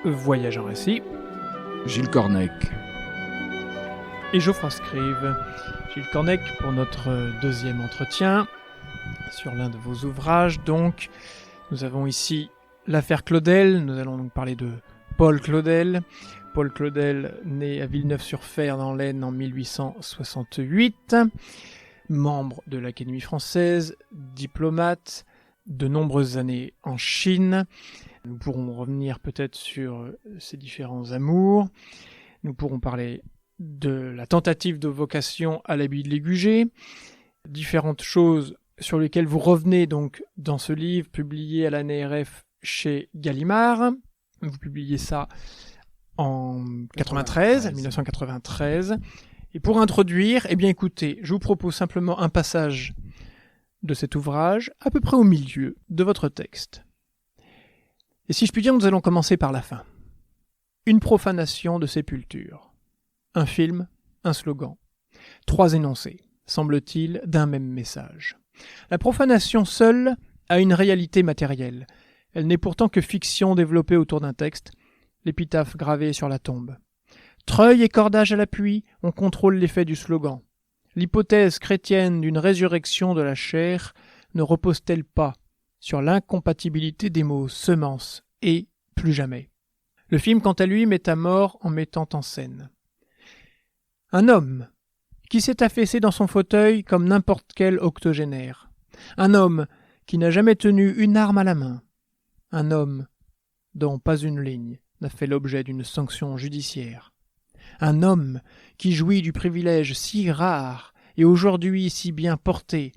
Voyage en récit. Gilles Cornec. Et Geoffroy Scrive. Gilles Cornec pour notre deuxième entretien sur l'un de vos ouvrages. Donc, nous avons ici l'affaire Claudel. Nous allons donc parler de Paul Claudel. Paul Claudel, né à Villeneuve-sur-Fer dans l'Aisne en 1868, membre de l'Académie française, diplomate, de nombreuses années en Chine. Nous pourrons revenir peut-être sur ses différents amours. Nous pourrons parler de la tentative de vocation à l'abbaye de Légugé, différentes choses sur lesquelles vous revenez donc dans ce livre publié à la NRF chez Gallimard. Vous publiez ça en 1993. Et pour introduire, eh bien écoutez, je vous propose simplement un passage de cet ouvrage, à peu près au milieu de votre texte. Et si je puis dire, nous allons commencer par la fin. Une profanation de sépulture. Un film, un slogan. 3 énoncés, semble-t-il, d'un même message. La profanation seule a une réalité matérielle. Elle n'est pourtant que fiction développée autour d'un texte, l'épitaphe gravée sur la tombe. Treuil et cordage à l'appui, on contrôle l'effet du slogan. L'hypothèse chrétienne d'une résurrection de la chair ne repose-t-elle pas sur l'incompatibilité des mots semence et plus jamais? Le film, quant à lui, met à mort en mettant en scène un homme qui s'est affaissé dans son fauteuil comme n'importe quel octogénaire. Un homme qui n'a jamais tenu une arme à la main. Un homme dont pas une ligne n'a fait l'objet d'une sanction judiciaire. Un homme qui jouit du privilège si rare et aujourd'hui si bien porté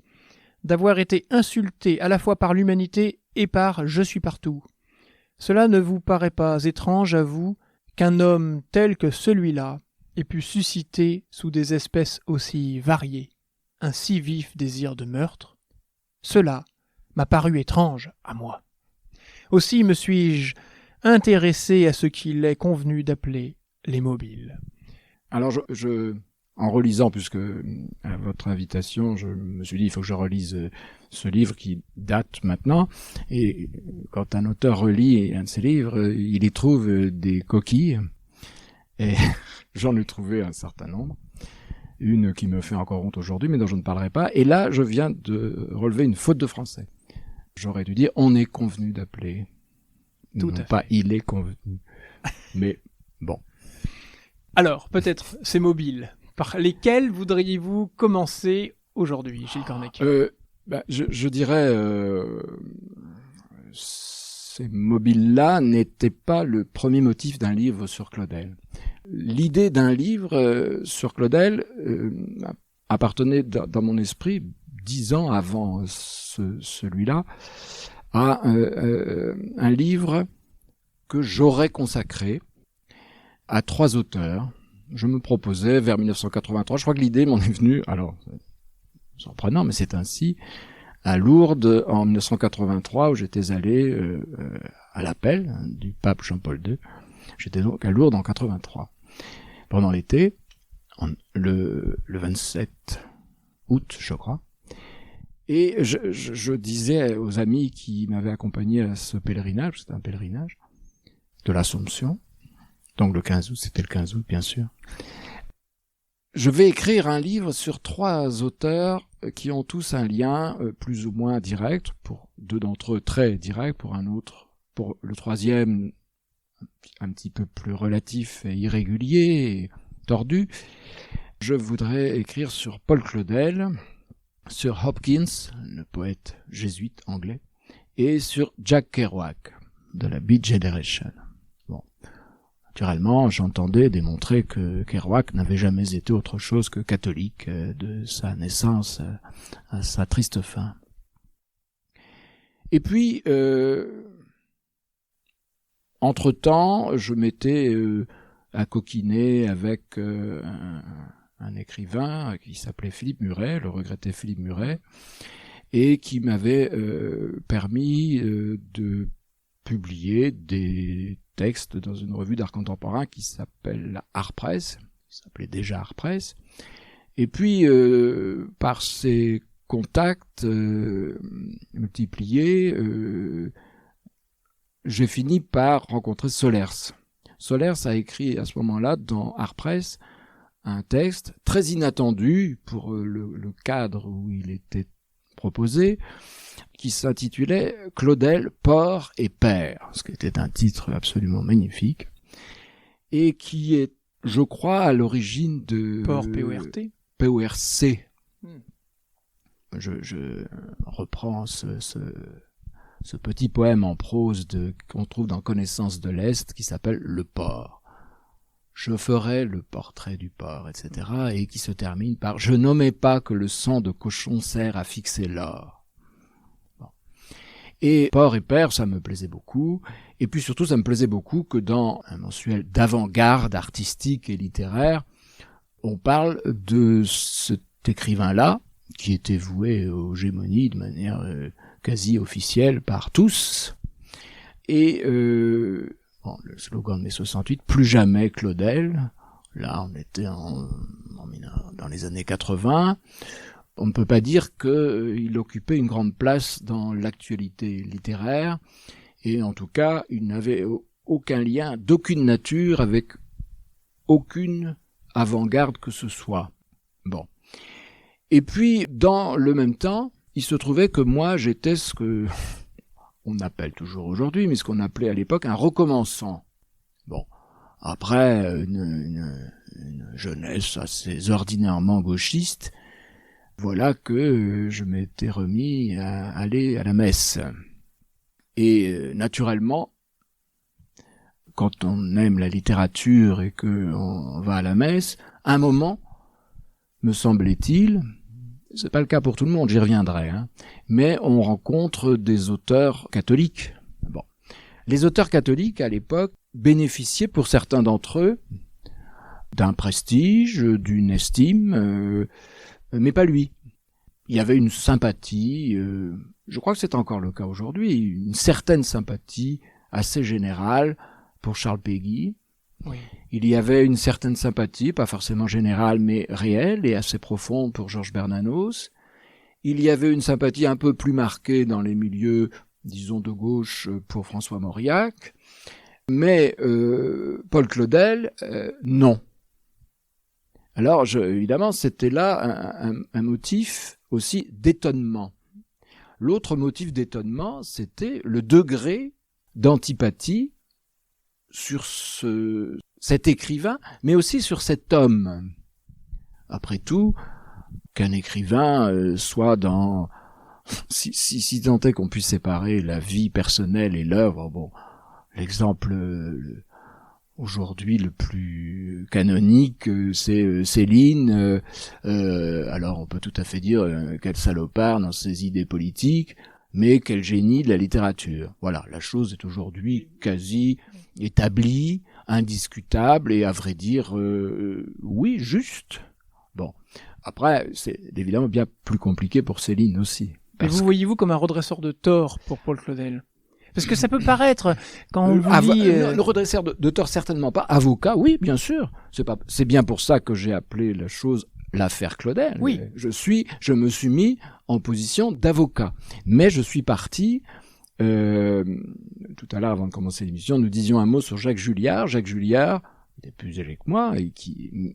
d'avoir été insulté à la fois par l'humanité et par « je suis partout ». Cela ne vous paraît pas étrange à vous qu'un homme tel que celui-là ait pu susciter sous des espèces aussi variées un si vif désir de meurtre? Cela m'a paru étrange à moi. Aussi me suis-je intéressé à ce qu'il est convenu d'appeler les mobiles. Alors, en relisant, puisque à votre invitation, je me suis dit il faut que je relise ce livre qui date maintenant. Et quand un auteur relit un de ses livres, il y trouve des coquilles. Et j'en ai trouvé un certain nombre. Une qui me fait encore honte aujourd'hui, mais dont je ne parlerai pas. Et là, je viens de relever une faute de français. J'aurais dû dire on est convenu d'appeler. Tout non à pas fait. il est convenu. Mais bon. Alors, peut-être ces mobiles. Par lesquels voudriez-vous commencer aujourd'hui, Gilles Cornec? Je dirais ces mobiles-là n'étaient pas le premier motif d'un livre sur Claudel. L'idée d'un livre sur Claudel appartenait dans mon esprit 10 ans avant celui-là à un livre que j'aurais consacré à 3 auteurs. Je me proposais vers 1983, je crois que l'idée m'en est venue, alors surprenant, mais c'est ainsi, à Lourdes en 1983 où j'étais allé à l'appel du pape Jean-Paul II. J'étais donc à Lourdes en 83. Pendant l'été, le 27 août, je crois. Et je disais aux amis qui m'avaient accompagné à ce pèlerinage, c'était un pèlerinage, de l'Assomption, donc le 15 août, c'était le 15 août bien sûr. Je vais écrire un livre sur 3 auteurs qui ont tous un lien plus ou moins direct, pour 2 d'entre eux très direct, pour le 3e un petit peu plus relatif et irrégulier et tordu. Je voudrais écrire sur Paul Claudel, sur Hopkins, le poète jésuite anglais, et sur Jack Kerouac, de la Beat Generation. Bon. Naturellement, j'entendais démontrer que Kerouac n'avait jamais été autre chose que catholique de sa naissance à sa triste fin. Et puis, entre-temps, je m'étais accoquiné avec un écrivain qui s'appelait Philippe Muret, le regretté Philippe Muret, et qui m'avait permis de publier des textes dans une revue d'art contemporain qui s'appelle Art Press, qui s'appelait déjà Art Press. Et puis, par ces contacts multipliés, j'ai fini par rencontrer Solers. Solers a écrit à ce moment-là dans Art Press un texte très inattendu pour le cadre où il était proposé, qui s'intitulait « Claudel, porc et père », ce qui était un titre absolument magnifique, et qui est, je crois, à l'origine de... Porc, P-O-R-T. P-O-R-C. Je reprends ce petit poème en prose qu'on trouve dans Connaissance de l'Est, qui s'appelle « Le porc ». Je ferai le portrait du porc, etc., et qui se termine par « Je nommais pas que le sang de cochon sert à fixer l'or ». Bon. Et porc et père, ça me plaisait beaucoup, et puis surtout ça me plaisait beaucoup que dans un mensuel d'avant-garde artistique et littéraire, on parle de cet écrivain-là, qui était voué aux gémonies de manière quasi officielle par tous, et... Bon, le slogan de mai 68, plus jamais Claudel. Là, on était dans les années 80. On ne peut pas dire qu'il occupait une grande place dans l'actualité littéraire. Et en tout cas, il n'avait aucun lien d'aucune nature avec aucune avant-garde que ce soit. Bon. Et puis, dans le même temps, il se trouvait que moi, j'étais ce que... on appelle toujours aujourd'hui, mais ce qu'on appelait à l'époque un recommençant. Bon, après une jeunesse assez ordinairement gauchiste, voilà que je m'étais remis à aller à la messe. Et naturellement, quand on aime la littérature et qu'on va à la messe, à un moment, me semblait-il, c'est pas le cas pour tout le monde, j'y reviendrai, mais on rencontre des auteurs catholiques. Bon. Les auteurs catholiques, à l'époque, bénéficiaient pour certains d'entre eux d'un prestige, d'une estime, mais pas lui. Il y avait une sympathie, je crois que c'est encore le cas aujourd'hui, une certaine sympathie assez générale pour Charles Péguy. Oui. Il y avait une certaine sympathie, pas forcément générale, mais réelle et assez profonde pour Georges Bernanos. Il y avait une sympathie un peu plus marquée dans les milieux, disons, de gauche pour François Mauriac. Mais Paul Claudel, non. Alors, évidemment, c'était là un motif aussi d'étonnement. L'autre motif d'étonnement, c'était le degré d'antipathie sur cet écrivain, mais aussi sur cet homme. Après tout, qu'un écrivain soit dans... Si tant est qu'on puisse séparer la vie personnelle et l'œuvre, bon, l'exemple aujourd'hui le plus canonique, c'est Céline. Alors on peut tout à fait dire quel salopard dans ses idées politiques, mais quel génie de la littérature. Voilà, la chose est aujourd'hui quasi établie, indiscutable et à vrai dire, oui, juste. Bon, après, c'est évidemment bien plus compliqué pour Céline aussi. Mais vous voyez-vous comme un redresseur de tort pour Paul Claudel? Parce que ça peut paraître, quand on vous lit... Le redresseur de tort, certainement pas. Avocat, oui, bien sûr. C'est bien pour ça que j'ai appelé la chose l'affaire Claudel. Oui. Je me suis mis en position d'avocat. Mais je suis parti, tout à l'heure, avant de commencer l'émission, nous disions un mot sur Jacques Julliard. Jacques Julliard, il est plus âgé que moi,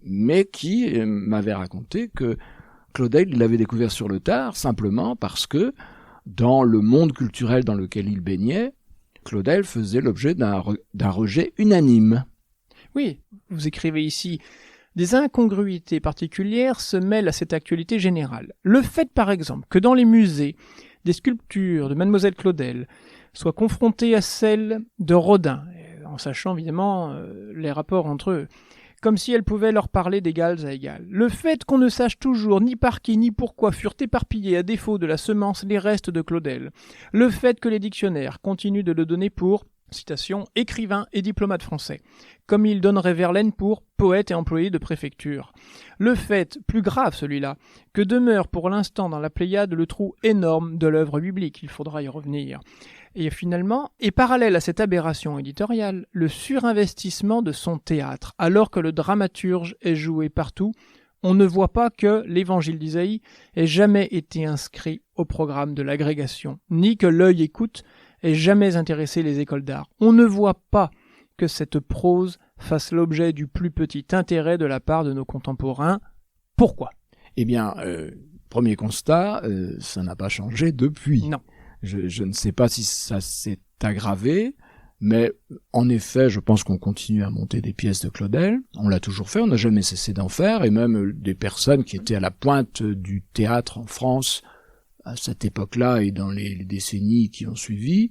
mais qui m'avait raconté que Claudel, il l'avait découvert sur le tard, simplement parce que dans le monde culturel dans lequel il baignait, Claudel faisait l'objet d'un rejet unanime. Oui, vous écrivez ici... Des incongruités particulières se mêlent à cette actualité générale. Le fait, par exemple, que dans les musées, des sculptures de Mademoiselle Claudel soient confrontées à celles de Rodin, en sachant évidemment les rapports entre eux, comme si elles pouvaient leur parler d'égal à égal. Le fait qu'on ne sache toujours ni par qui ni pourquoi furent éparpillés à défaut de la semence les restes de Claudel. Le fait que les dictionnaires continuent de le donner pour... citation, écrivain et diplomate français, comme il donnerait Verlaine pour poète et employé de préfecture. Le fait, plus grave celui-là, que demeure pour l'instant dans la Pléiade le trou énorme de l'œuvre biblique, il faudra y revenir. Et finalement, et parallèle à cette aberration éditoriale, le surinvestissement de son théâtre, alors que le dramaturge est joué partout, on ne voit pas que l'évangile d'Isaïe ait jamais été inscrit au programme de l'agrégation, ni que l'œil écoute ait jamais intéressé les écoles d'art. On ne voit pas que cette prose fasse l'objet du plus petit intérêt de la part de nos contemporains. Pourquoi ? Eh bien, premier constat, ça n'a pas changé depuis. Non. Je ne sais pas si ça s'est aggravé, mais en effet, je pense qu'on continue à monter des pièces de Claudel. On l'a toujours fait, on n'a jamais cessé d'en faire, et même des personnes qui étaient à la pointe du théâtre en France à cette époque-là et dans les décennies qui ont suivi,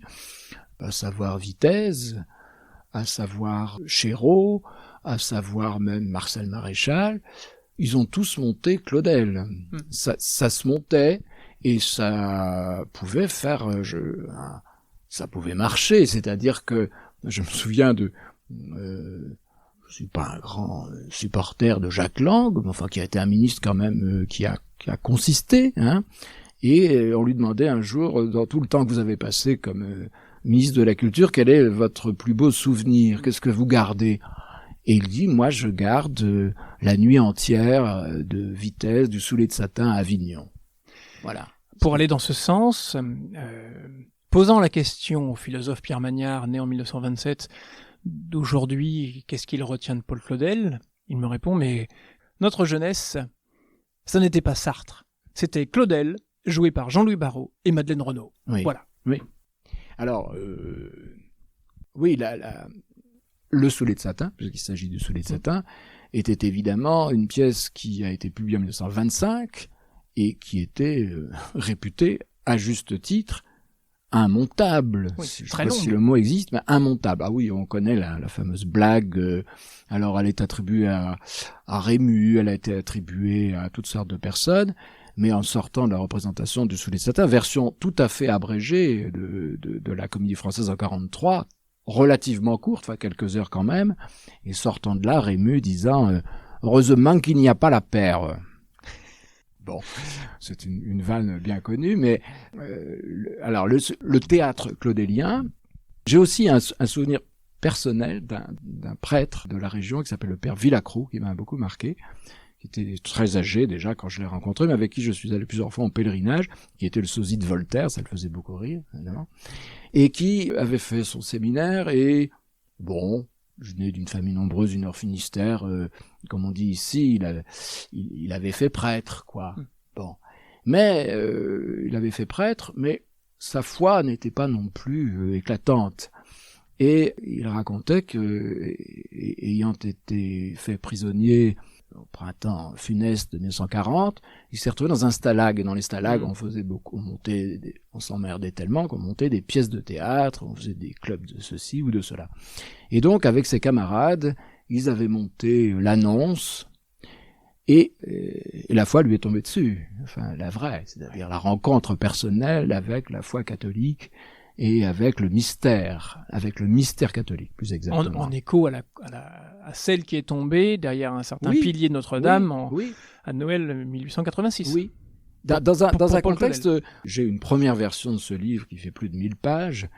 à savoir Vitesse, à savoir Chéreau, à savoir même Marcel Maréchal, ils ont tous monté Claudel. Ça se montait et ça pouvait faire, ça pouvait marcher. C'est-à-dire que je me souviens je suis pas un grand supporter de Jacques Lang, mais enfin qui a été un ministre quand même qui a consisté, hein. Et on lui demandait un jour, dans tout le temps que vous avez passé comme ministre de la Culture, quel est votre plus beau souvenir? Qu'est-ce que vous gardez? Et il dit, moi je garde la nuit entière de Vitesse, du Soulet de Satin à Avignon. Voilà. Pour aller dans ce sens, posant la question au philosophe Pierre Magnard, né en 1927, d'aujourd'hui, qu'est-ce qu'il retient de Paul Claudel? Il me répond, mais notre jeunesse, ça n'était pas Sartre, c'était Claudel, joué par Jean-Louis Barrault et Madeleine Renaud. Oui. Voilà. Oui. Alors, oui, le Soulet de Satin, puisqu'il s'agit du Soulet de Satin, était évidemment une pièce qui a été publiée en 1925 et qui était réputée, à juste titre, immontable. Oui, Je ne sais très pas longue. si le mot existe, mais immontable. Ah oui, on connaît la fameuse blague. Alors, elle est attribuée à Rému, elle a été attribuée à toutes sortes de personnes, mais en sortant de la représentation du Soulet de Satin, version tout à fait abrégée de la Comédie Française en 43, relativement courte, enfin quelques heures quand même, et sortant de là, Rému disant heureusement qu'il n'y a pas la paire. Bon, c'est une vanne bien connue, mais alors le théâtre claudélien, j'ai aussi un souvenir personnel d'un prêtre de la région qui s'appelle le père Villacroux, qui m'a beaucoup marqué, qui était très âgé déjà quand je l'ai rencontré, mais avec qui je suis allé plusieurs fois en pèlerinage, qui était le sosie de Voltaire, ça le faisait beaucoup rire, évidemment, et qui avait fait son séminaire, et bon, je venais d'une famille nombreuse du Nord Finistère, comme on dit ici, il avait fait prêtre, quoi. Bon. Mais, il avait fait prêtre, mais sa foi n'était pas non plus éclatante. Et il racontait que, ayant été fait prisonnier au printemps funeste de 1940, il s'est retrouvé dans un stalag. Et dans les stalags, on s'emmerdait tellement qu'on montait des pièces de théâtre, on faisait des clubs de ceci ou de cela. Et donc, avec ses camarades, ils avaient monté l'annonce, et la foi lui est tombée dessus. Enfin, la vraie, c'est-à-dire la rencontre personnelle avec la foi catholique et avec le mystère catholique, plus exactement. En écho à celle qui est tombée derrière un certain pilier de Notre-Dame à Noël 1886. Oui. Dans un contexte, Claudel. J'ai une première version de ce livre qui fait plus de 1000 pages,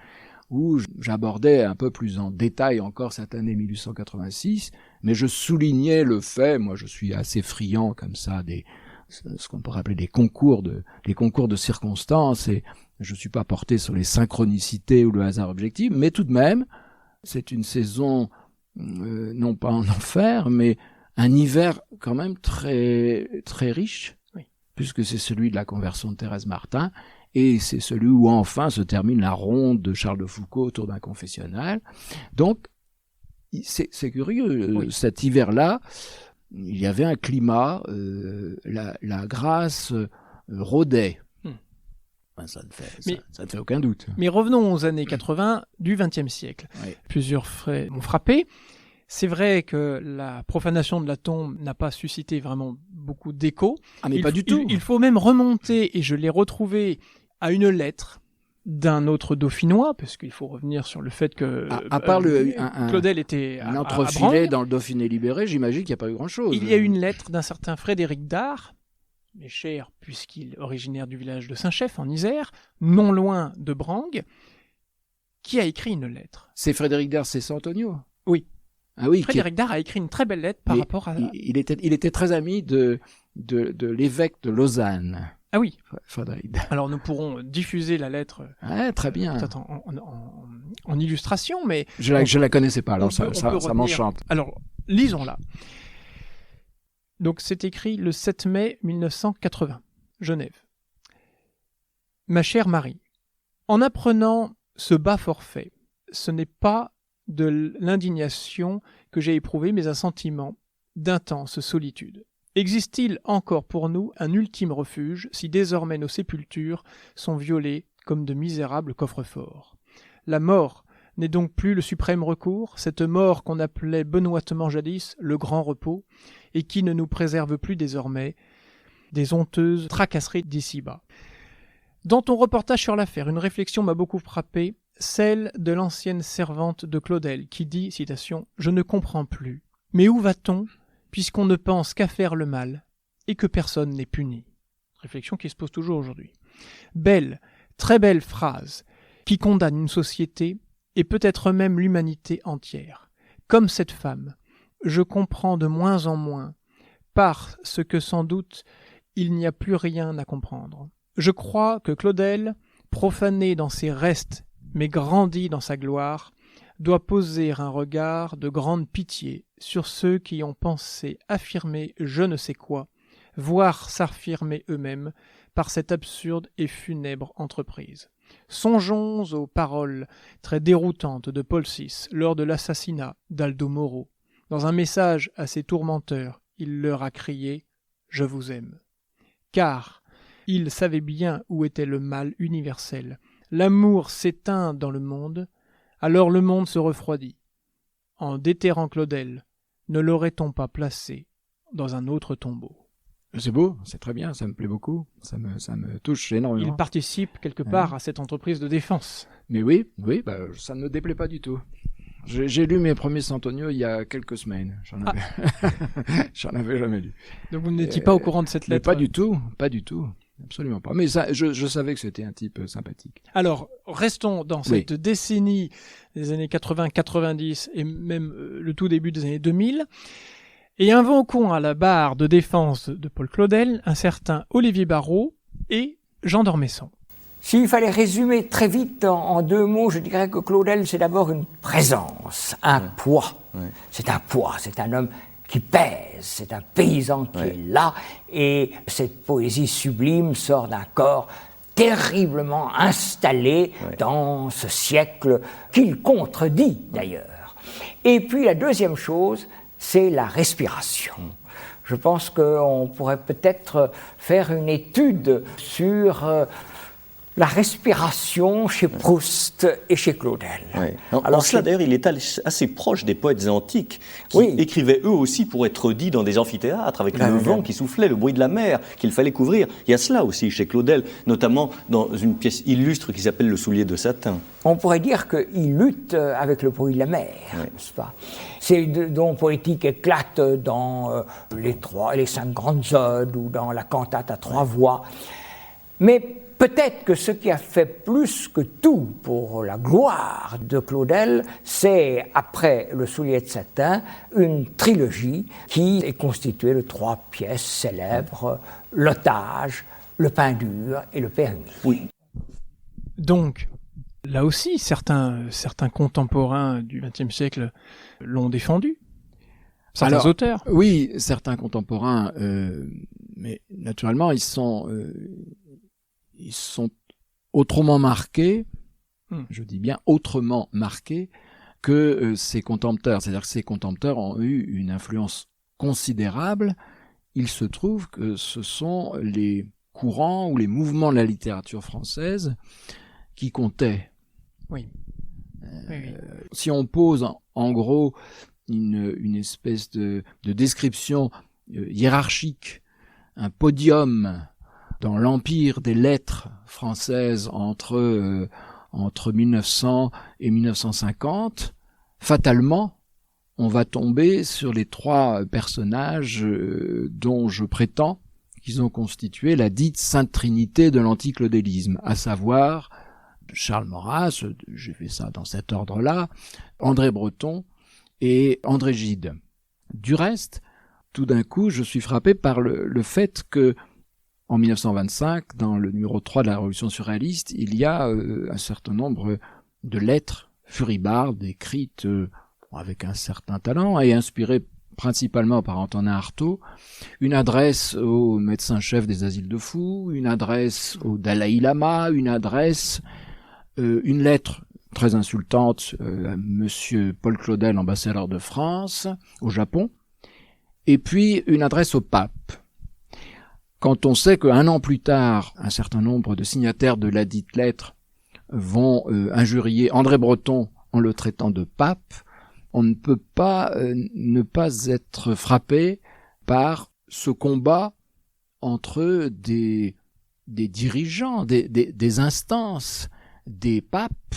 où j'abordais un peu plus en détail encore cette année 1886, mais je soulignais le fait, moi je suis assez friand comme ça, ce qu'on pourrait appeler des concours de circonstances, et je suis pas porté sur les synchronicités ou le hasard objectif, mais tout de même, c'est une saison, non pas en enfer, mais un hiver quand même très, très riche, puisque c'est celui de la conversion de Thérèse Martin, et c'est celui où enfin se termine la ronde de Charles de Foucauld autour d'un confessionnal. Donc, c'est curieux, cet hiver-là, il y avait un climat, la grâce rôdait. Ça ne fait aucun doute. Mais revenons aux années 80 du XXe siècle. Oui. Plusieurs faits m'ont frappé. C'est vrai que la profanation de la tombe n'a pas suscité vraiment beaucoup d'écho. Ah, mais pas du tout. Il faut même remonter, et je l'ai retrouvé, à une lettre d'un autre dauphinois, parce qu'il faut revenir sur le fait que à part Claudel était un à entrefilet Brangue. dans le Dauphiné libéré, j'imagine qu'il n'y a pas eu grand-chose. Il y a une lettre d'un certain Frédéric Dard, mais cher puisqu'il est originaire du village de Saint-Chef en Isère, non loin de Brangue, qui a écrit une lettre. C'est Frédéric Dard, c'est Saint-Antonio. Oui. Ah oui. Frédéric Dard a écrit une très belle lettre par rapport à... Il était très ami de l'évêque de Lausanne. Ah oui. Frédéric. Alors nous pourrons diffuser la lettre Très bien. peut-être en illustration, mais... Je la connaissais pas, alors ça retenir... m'enchante. Alors, lisons-la. Donc c'est écrit le 7 mai 1980, Genève. Ma chère Marie, en apprenant ce bas forfait, ce n'est pas de l'indignation que j'ai éprouvée, mais un sentiment d'intense solitude. Existe-t-il encore pour nous un ultime refuge si désormais nos sépultures sont violées comme de misérables coffres-forts? La mort n'est donc plus le suprême recours, cette mort qu'on appelait benoîtement jadis le grand repos, et qui ne nous préserve plus désormais des honteuses tracasseries d'ici-bas. Dans ton reportage sur l'affaire, une réflexion m'a beaucoup frappé, celle de l'ancienne servante de Claudel, qui dit, citation, « Je ne comprends plus. Mais où va-t-on, puisqu'on ne pense qu'à faire le mal, et que personne n'est puni ?» Réflexion qui se pose toujours aujourd'hui. Belle, très belle phrase, qui condamne une société, et peut-être même l'humanité entière. Comme cette femme, je comprends de moins en moins, parce que sans doute il n'y a plus rien à comprendre. Je crois que Claudel, profané dans ses restes, mais grandi dans sa gloire, doit poser un regard de grande pitié sur ceux qui ont pensé affirmer je ne sais quoi, voire s'affirmer eux-mêmes par cette absurde et funèbre entreprise. Songeons aux paroles très déroutantes de Paul VI lors de l'assassinat d'Aldo Moro. Dans un message à ses tourmenteurs, il leur a crié « Je vous aime ». Car il savait bien où était le mal universel. L'amour s'éteint dans le monde, alors le monde se refroidit. En déterrant Claudel, ne l'aurait-on pas placé dans un autre tombeau? C'est beau, c'est très bien, ça me plaît beaucoup, ça me touche énormément. Il participe quelque part à cette entreprise de défense. Mais oui, ça ne me déplaît pas du tout. J'ai lu mes premiers Sant'Onio il y a quelques semaines. J'en avais jamais lu. Donc vous n'étiez pas au courant de cette lettre? Pas du tout, absolument pas. Mais ça, je savais que c'était un type sympathique. Alors, restons dans cette décennie des années 80-90 et même le tout début des années 2000. Et invoquons à la barre de défense de Paul Claudel un certain Olivier Barrault et Jean d'Ormesson. S'il fallait résumer très vite en deux mots, je dirais que Claudel, c'est d'abord une présence, un poids. Ouais. C'est un poids, c'est un homme qui pèse, c'est un paysan qui est là, et cette poésie sublime sort d'un corps terriblement installé dans ce siècle qu'il contredit d'ailleurs. Et puis la deuxième chose, c'est la respiration. Je pense qu'on pourrait peut-être faire une étude sur la respiration chez Proust et chez Claudel. Ouais. Alors cela, d'ailleurs, il est assez proche des poètes antiques qui écrivaient eux aussi pour être dits dans des amphithéâtres, avec le vent qui soufflait, le bruit de la mer qu'il fallait couvrir. Il y a cela aussi chez Claudel, notamment dans une pièce illustre qui s'appelle Le soulier de satin. On pourrait dire qu'il lutte avec le bruit de la mer, n'est-ce pas? Ces dons poétiques éclatent dans les 5 grandes odes ou dans la cantate à 3 voix. Mais peut-être que ce qui a fait plus que tout pour la gloire de Claudel, c'est, après Le soulier de satin, une trilogie qui est constituée de 3 pièces célèbres, L'otage, Le pain dur et Le permis. Oui. Donc, là aussi, certains contemporains du XXe siècle l'ont défendu. Certains auteurs. Oui, certains contemporains, mais naturellement, ils sont autrement marqués, je dis bien autrement marqués, que ses contempteurs. C'est-à-dire que ses contempteurs ont eu une influence considérable. Il se trouve que ce sont les courants ou les mouvements de la littérature française qui comptaient. Oui. Si on pose en gros une espèce de description hiérarchique, un podium dans l'empire des lettres françaises entre 1900 et 1950, fatalement, on va tomber sur les 3 personnages dont je prétends qu'ils ont constitué la dite Sainte Trinité de l'anticlaudélisme, à savoir Charles Maurras, j'ai fait ça dans cet ordre-là, André Breton et André Gide. Du reste, tout d'un coup, je suis frappé par le fait que en 1925, dans le numéro 3 de la Révolution surréaliste, il y a un certain nombre de lettres furibardes écrites avec un certain talent et inspirées principalement par Antonin Artaud, une adresse au médecin-chef des asiles de fous, une adresse au Dalai Lama, une lettre très insultante à monsieur Paul Claudel, ambassadeur de France au Japon, et puis une adresse au pape. Quand on sait qu'un an plus tard, un certain nombre de signataires de ladite lettre vont injurier André Breton en le traitant de pape, on ne peut pas ne pas être frappé par ce combat entre des dirigeants, des instances, des papes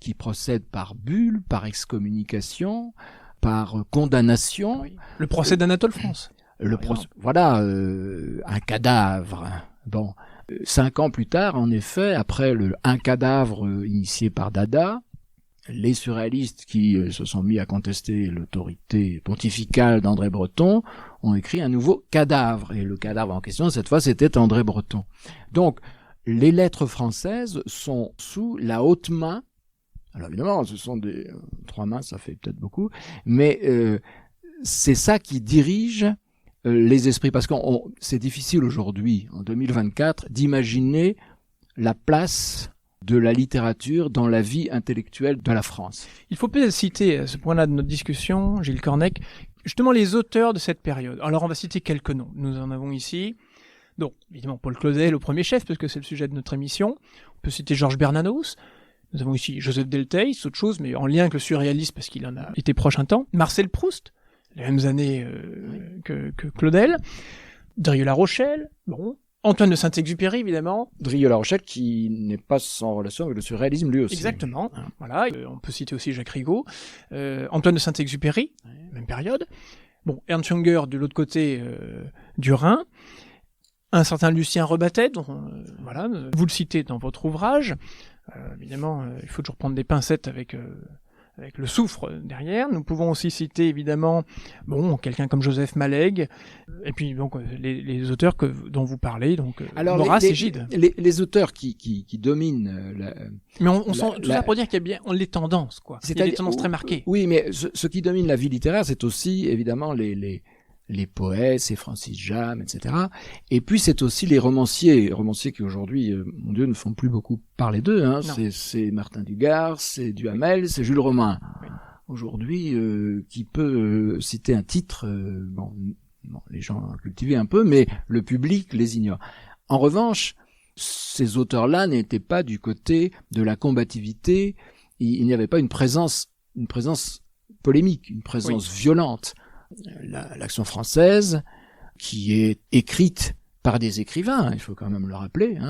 qui procèdent par bulle, par excommunication, par condamnation. Oui. Le procès d'Anatole France. Un cadavre. Bon, 5 ans plus tard, en effet, après un cadavre initié par Dada, les surréalistes qui se sont mis à contester l'autorité pontificale d'André Breton ont écrit un nouveau cadavre. Et le cadavre en question, cette fois, c'était André Breton. Donc, les lettres françaises sont sous la haute main. Alors évidemment, ce sont des 3 mains, ça fait peut-être beaucoup, mais c'est ça qui dirige les esprits, parce que c'est difficile aujourd'hui, en 2024, d'imaginer la place de la littérature dans la vie intellectuelle de la France. Il faut peut-être citer, à ce point-là de notre discussion, Gilles Cornec, justement les auteurs de cette période. Alors on va citer quelques noms. Nous en avons ici. Donc, évidemment, Paul Claudel, le premier chef, parce que c'est le sujet de notre émission. On peut citer Georges Bernanos. Nous avons ici Joseph Delteil, c'est autre chose, mais en lien avec le surréalisme, parce qu'il en a été proche un temps. Marcel Proust, les mêmes années que Claudel. Drieux-La Rochelle, bon. Antoine de Saint-Exupéry, évidemment. Drieux-La Rochelle, qui n'est pas sans relation avec le surréalisme, lui aussi. Exactement. Voilà. On peut citer aussi Jacques Rigaud. Antoine de Saint-Exupéry, même période. Bon, Ernst Junger, de l'autre côté du Rhin. Un certain Lucien Rebattet, dont, voilà, vous le citez dans votre ouvrage. Évidemment, il faut toujours prendre des pincettes avec le soufre derrière. Nous pouvons aussi citer évidemment quelqu'un comme Joseph Malègue, et puis donc les auteurs dont vous parlez, donc Maurras et Gide. Les auteurs qui dominent mais on sent tout ça pour dire qu'il y a bien les tendances, quoi. Il y a des tendances très marquées. Oui, mais ce qui domine la vie littéraire, c'est aussi évidemment les poètes, c'est Francis Jammes, etc. Et puis c'est aussi les romanciers qui aujourd'hui, mon Dieu, ne font plus beaucoup parler d'eux. Hein. C'est Martin Dugard, c'est Duhamel, c'est Jules Romain. Oui. Aujourd'hui, qui peut citer un titre, les gens ont cultivé un peu, mais le public les ignore. En revanche, ces auteurs-là n'étaient pas du côté de la combativité. Il n'y avait pas une présence polémique, une présence violente. L'Action française, qui est écrite par des écrivains, il faut quand même le rappeler,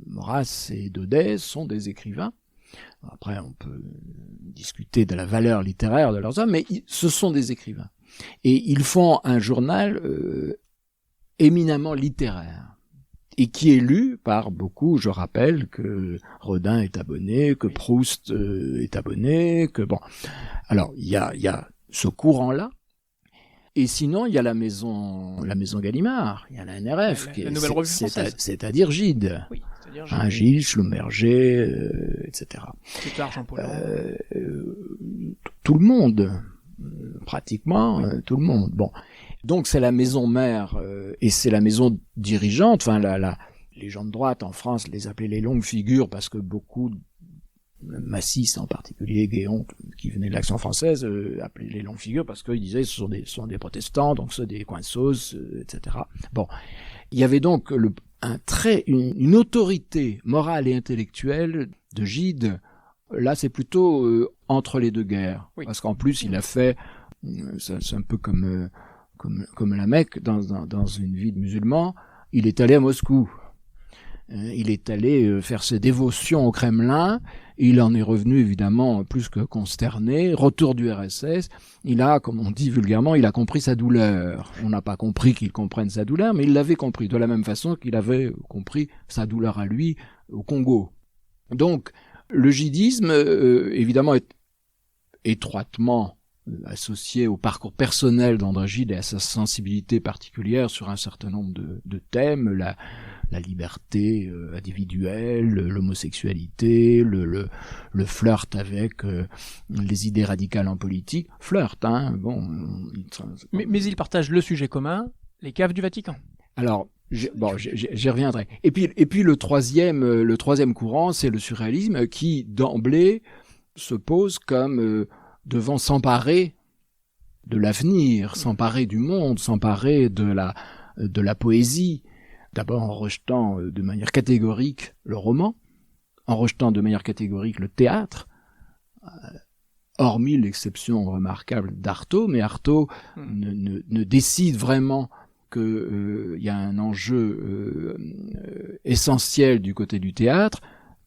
Maurras et Daudet sont des écrivains. Après, on peut discuter de la valeur littéraire de leurs œuvres, mais ce sont des écrivains. Et ils font un journal éminemment littéraire, et qui est lu par beaucoup. Je rappelle que Rodin est abonné, que Proust est abonné, que bon. Alors, il y a ce courant-là. Et sinon, il y a la maison Gallimard, il y a la NRF, la Nouvelle Revue Française. C'est-à-dire Gide. Oui, c'est-à-dire Gide. Gide, Schlumberger, etc. Plus tard, Jean Paul. Tout le monde, pratiquement tout le monde. Bon, donc c'est la maison mère et c'est la maison dirigeante. Enfin, les gens de droite en France les appelaient les longues figures parce que beaucoup Massis en particulier, Guéon, qui venait de l'Action française, appelait les longues figures parce qu'ils disaient ce sont des protestants, donc ceux des coins de sauce, etc. Bon, il y avait donc une autorité morale et intellectuelle de Gide. Là, c'est plutôt entre les deux guerres, parce qu'en plus il a fait, c'est un peu comme la Mecque dans une vie de musulman. Il est allé à Moscou. Il est allé faire ses dévotions au Kremlin. Il en est revenu évidemment plus que consterné. Retour du RSS. Il a, comme on dit vulgairement, il a compris sa douleur. On n'a pas compris qu'il comprenne sa douleur, mais il l'avait compris de la même façon qu'il avait compris sa douleur à lui au Congo. Donc, le gidisme, évidemment, est étroitement associé au parcours personnel d'André Gide et à sa sensibilité particulière sur un certain nombre de thèmes, la liberté individuelle, l'homosexualité, le flirt avec les idées radicales en politique. Flirt, hein, bon. Mais il partage le sujet commun, les caves du Vatican. Alors, j'y reviendrai. Et puis le troisième courant, c'est le surréalisme qui, d'emblée, se pose comme devant s'emparer de l'avenir, s'emparer du monde, s'emparer de la poésie, d'abord en rejetant de manière catégorique le roman, en rejetant de manière catégorique le théâtre, hormis l'exception remarquable d'Artaud, mais Artaud ne décide vraiment qu'il y a un enjeu essentiel du côté du théâtre,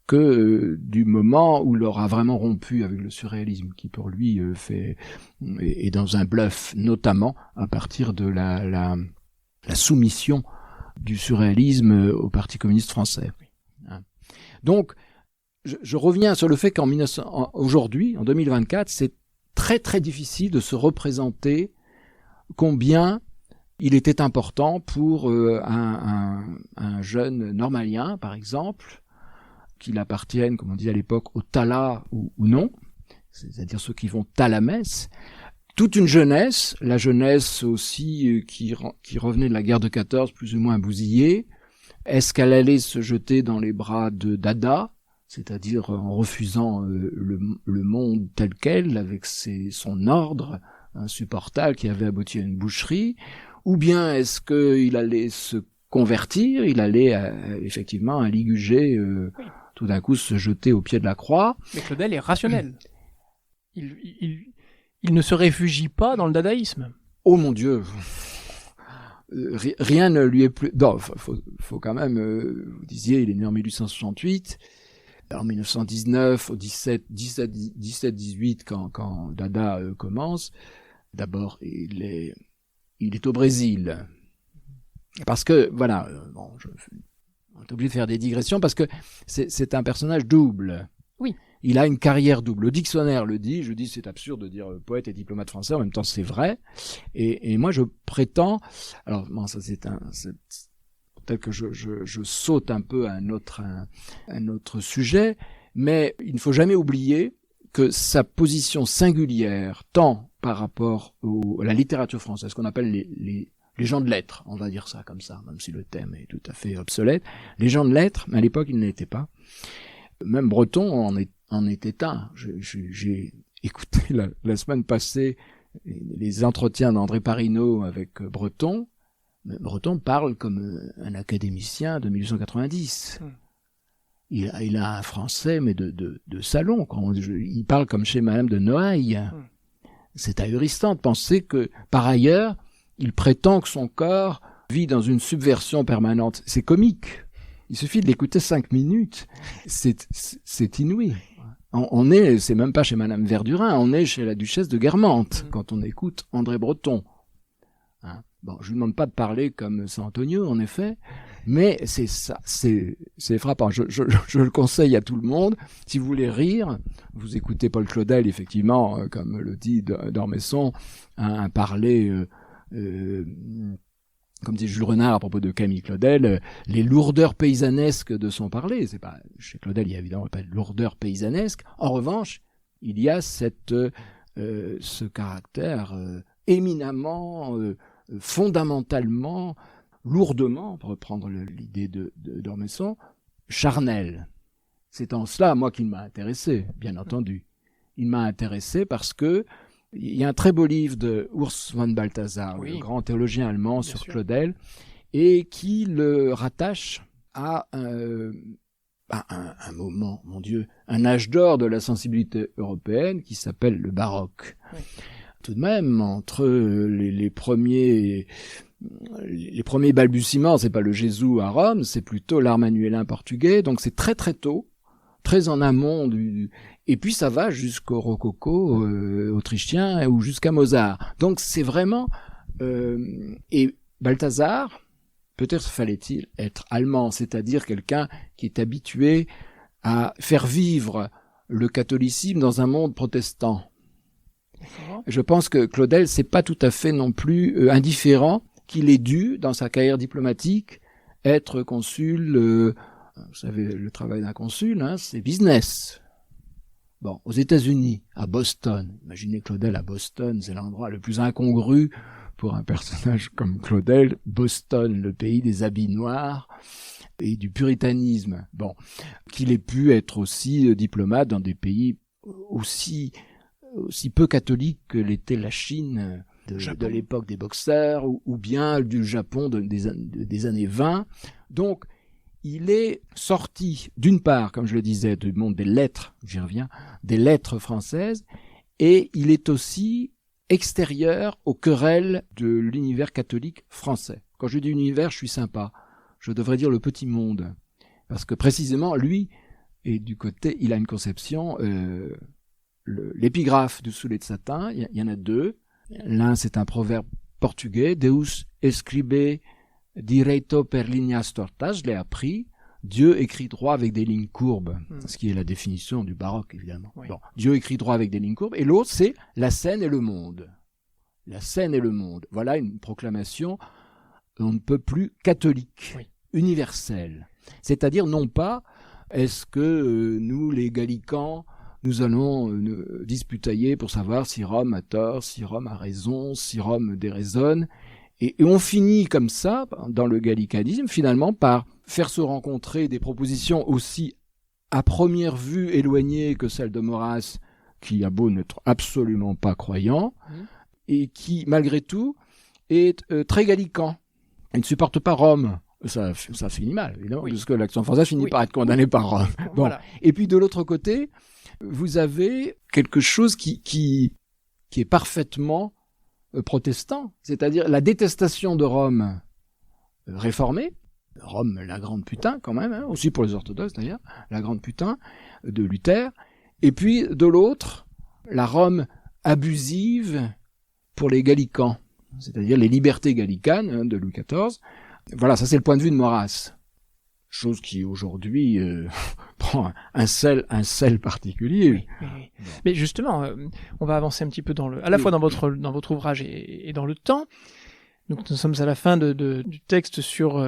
que du moment où il aura vraiment rompu avec le surréalisme, qui pour lui est dans un bluff, notamment à partir de la soumission du surréalisme au Parti communiste français. Donc, je reviens sur le fait qu'aujourd'hui, en 2024, c'est très très difficile de se représenter combien il était important pour un jeune normalien, par exemple, qu'il appartienne, comme on dit à l'époque, au tala ou non, c'est-à-dire ceux qui vont à la messe, toute une jeunesse, la jeunesse aussi qui revenait de la guerre de 14, plus ou moins bousillée. Est-ce qu'elle allait se jeter dans les bras de Dada, c'est-à-dire en refusant le monde tel quel, avec son ordre insupportable qui avait abouti à une boucherie, ou bien est-ce qu'il allait se convertir, il allait effectivement à Ligugé tout d'un coup se jeter au pied de la croix. Mais Claudel est rationnel. Il ne se réfugie pas dans le dadaïsme. Oh mon Dieu, rien ne lui est plus... Non, faut quand même... vous disiez, il est né en 1868. En 1919, au 17-18, quand Dada commence, d'abord, il est au Brésil. Parce que, voilà, on est obligé de faire des digressions parce que c'est un personnage double. Oui. Il a une carrière double. Le dictionnaire le dit, je dis c'est absurde de dire poète et diplomate français, en même temps c'est vrai. Et moi je prétends, alors bon, ça peut-être que je saute un peu à un autre sujet, mais il ne faut jamais oublier que sa position singulière, tant par rapport à la littérature française, ce qu'on appelle les gens de lettres, on va dire ça comme ça, même si le thème est tout à fait obsolète. Les gens de lettres, à l'époque, ils n'étaient pas. Même Breton en était un. J'ai écouté la semaine passée les entretiens d'André Parinaud avec Breton. Breton parle comme un académicien de 1890. Il a un français, mais de salon. Il parle comme chez Madame de Noailles. C'est ahurissant de penser que, par ailleurs, il prétend que son corps vit dans une subversion permanente. C'est comique. Il suffit de l'écouter 5 minutes. C'est inouï. C'est même pas chez Madame Verdurin, on est chez la duchesse de Guermantes, quand on écoute André Breton. Hein? Bon, je vous demande pas de parler comme Saint Antonio, en effet, mais c'est ça, c'est frappant. Je le conseille à tout le monde. Si vous voulez rire, vous écoutez Paul Claudel, effectivement, comme le dit d'Ormesson, un parler... comme dit Jules Renard à propos de Camille Claudel, les lourdeurs paysannesques de son parler. C'est pas, chez Claudel, il y a évidemment pas de lourdeur paysannesque. En revanche, il y a ce caractère éminemment, fondamentalement, lourdement, pour reprendre l'idée d'Ormesson, charnel. C'est en cela, moi, qu'il m'a intéressé, bien entendu. Il m'a intéressé parce que il y a un très beau livre de Urs von Balthasar, le grand théologien allemand, sur Claudel, et qui le rattache à un moment, mon Dieu, un âge d'or de la sensibilité européenne qui s'appelle le baroque. Oui. Tout de même, entre les premiers balbutiements, c'est pas le Jésus à Rome, c'est plutôt l'art manuelin portugais, donc c'est très très tôt, très en amont et puis ça va jusqu'au rococo autrichien ou jusqu'à Mozart. Donc c'est vraiment... et Balthasar, peut-être fallait-il être allemand, c'est-à-dire quelqu'un qui est habitué à faire vivre le catholicisme dans un monde protestant. Je pense que Claudel, c'est pas tout à fait non plus indifférent qu'il ait dû, dans sa carrière diplomatique, être consul. Vous savez, le travail d'un consul, c'est business. Bon, aux États-Unis, à Boston, imaginez Claudel à Boston, c'est l'endroit le plus incongru pour un personnage comme Claudel. Boston, le pays des habits noirs et du puritanisme. Bon, qu'il ait pu être aussi diplomate dans des pays aussi peu catholiques que l'était la Chine de l'époque des boxers, ou bien du Japon des années 20. Donc, il est sorti, d'une part, comme je le disais, du monde des lettres, j'y reviens, des lettres françaises, et il est aussi extérieur aux querelles de l'univers catholique français. Quand je dis univers, je suis sympa. Je devrais dire le petit monde. Parce que précisément, lui, et du côté, il a une conception, l'épigraphe du soulet de satin, il y en a deux. L'un, c'est un proverbe portugais, Deus escribe direito per linhas tortas, je l'ai appris. Dieu écrit droit avec des lignes courbes, ce qui est la définition du baroque, évidemment. Oui. Bon, Dieu écrit droit avec des lignes courbes. Et l'autre, c'est la scène et le monde. La scène et le monde. Voilà une proclamation, on ne peut plus catholique, universelle. C'est-à-dire, non pas, est-ce que nous, les gallicans, nous allons disputailler pour savoir si Rome a tort, si Rome a raison, si Rome déraisonne. Et on finit comme ça, dans le gallicanisme, finalement, par faire se rencontrer des propositions aussi à première vue éloignées que celles de Maurras, qui a beau n'être absolument pas croyant, et qui, malgré tout, est très gallican. Il ne supporte pas Rome. Ça finit mal, évidemment, parce que l'action française finit par être condamnée par Rome. Bon. Voilà. Et puis de l'autre côté, vous avez quelque chose qui est parfaitement protestant, c'est-à-dire la détestation de Rome réformée, Rome la grande putain quand même, aussi pour les orthodoxes d'ailleurs, la grande putain de Luther, et puis de l'autre, la Rome abusive pour les gallicans, c'est-à-dire les libertés gallicanes de Louis XIV. Voilà, ça c'est le point de vue de Maurras. Chose qui aujourd'hui prend un sel particulier. Oui. Mais justement, on va avancer un petit peu à la fois dans votre ouvrage et dans le temps. Donc nous sommes à la fin du texte sur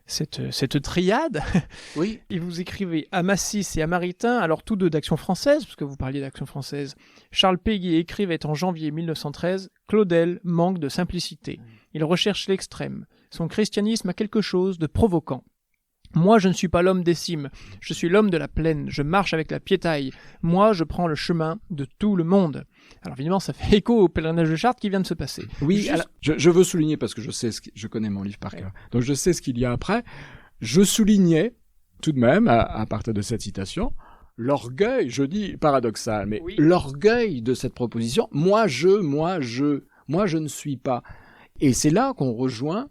cette triade. Oui. Et vous écrivez à Massis et à Maritain, alors tous deux d'Action française, parce que vous parliez d'Action française. Charles Péguy écrivait en janvier 1913 « Claudel manque de simplicité. Il recherche l'extrême. Son christianisme a quelque chose de provoquant. Moi, je ne suis pas l'homme des cimes, je suis l'homme de la plaine, je marche avec la piétaille. Moi, je prends le chemin de tout le monde. » Alors évidemment, ça fait écho au pèlerinage de Chartres qui vient de se passer. Oui, alors, je veux souligner, parce que je connais mon livre par cœur, donc je sais ce qu'il y a après. Je soulignais, tout de même, à partir de cette citation, l'orgueil, je dis paradoxal, mais l'orgueil de cette proposition. Moi, je ne suis pas. Et c'est là qu'on rejoint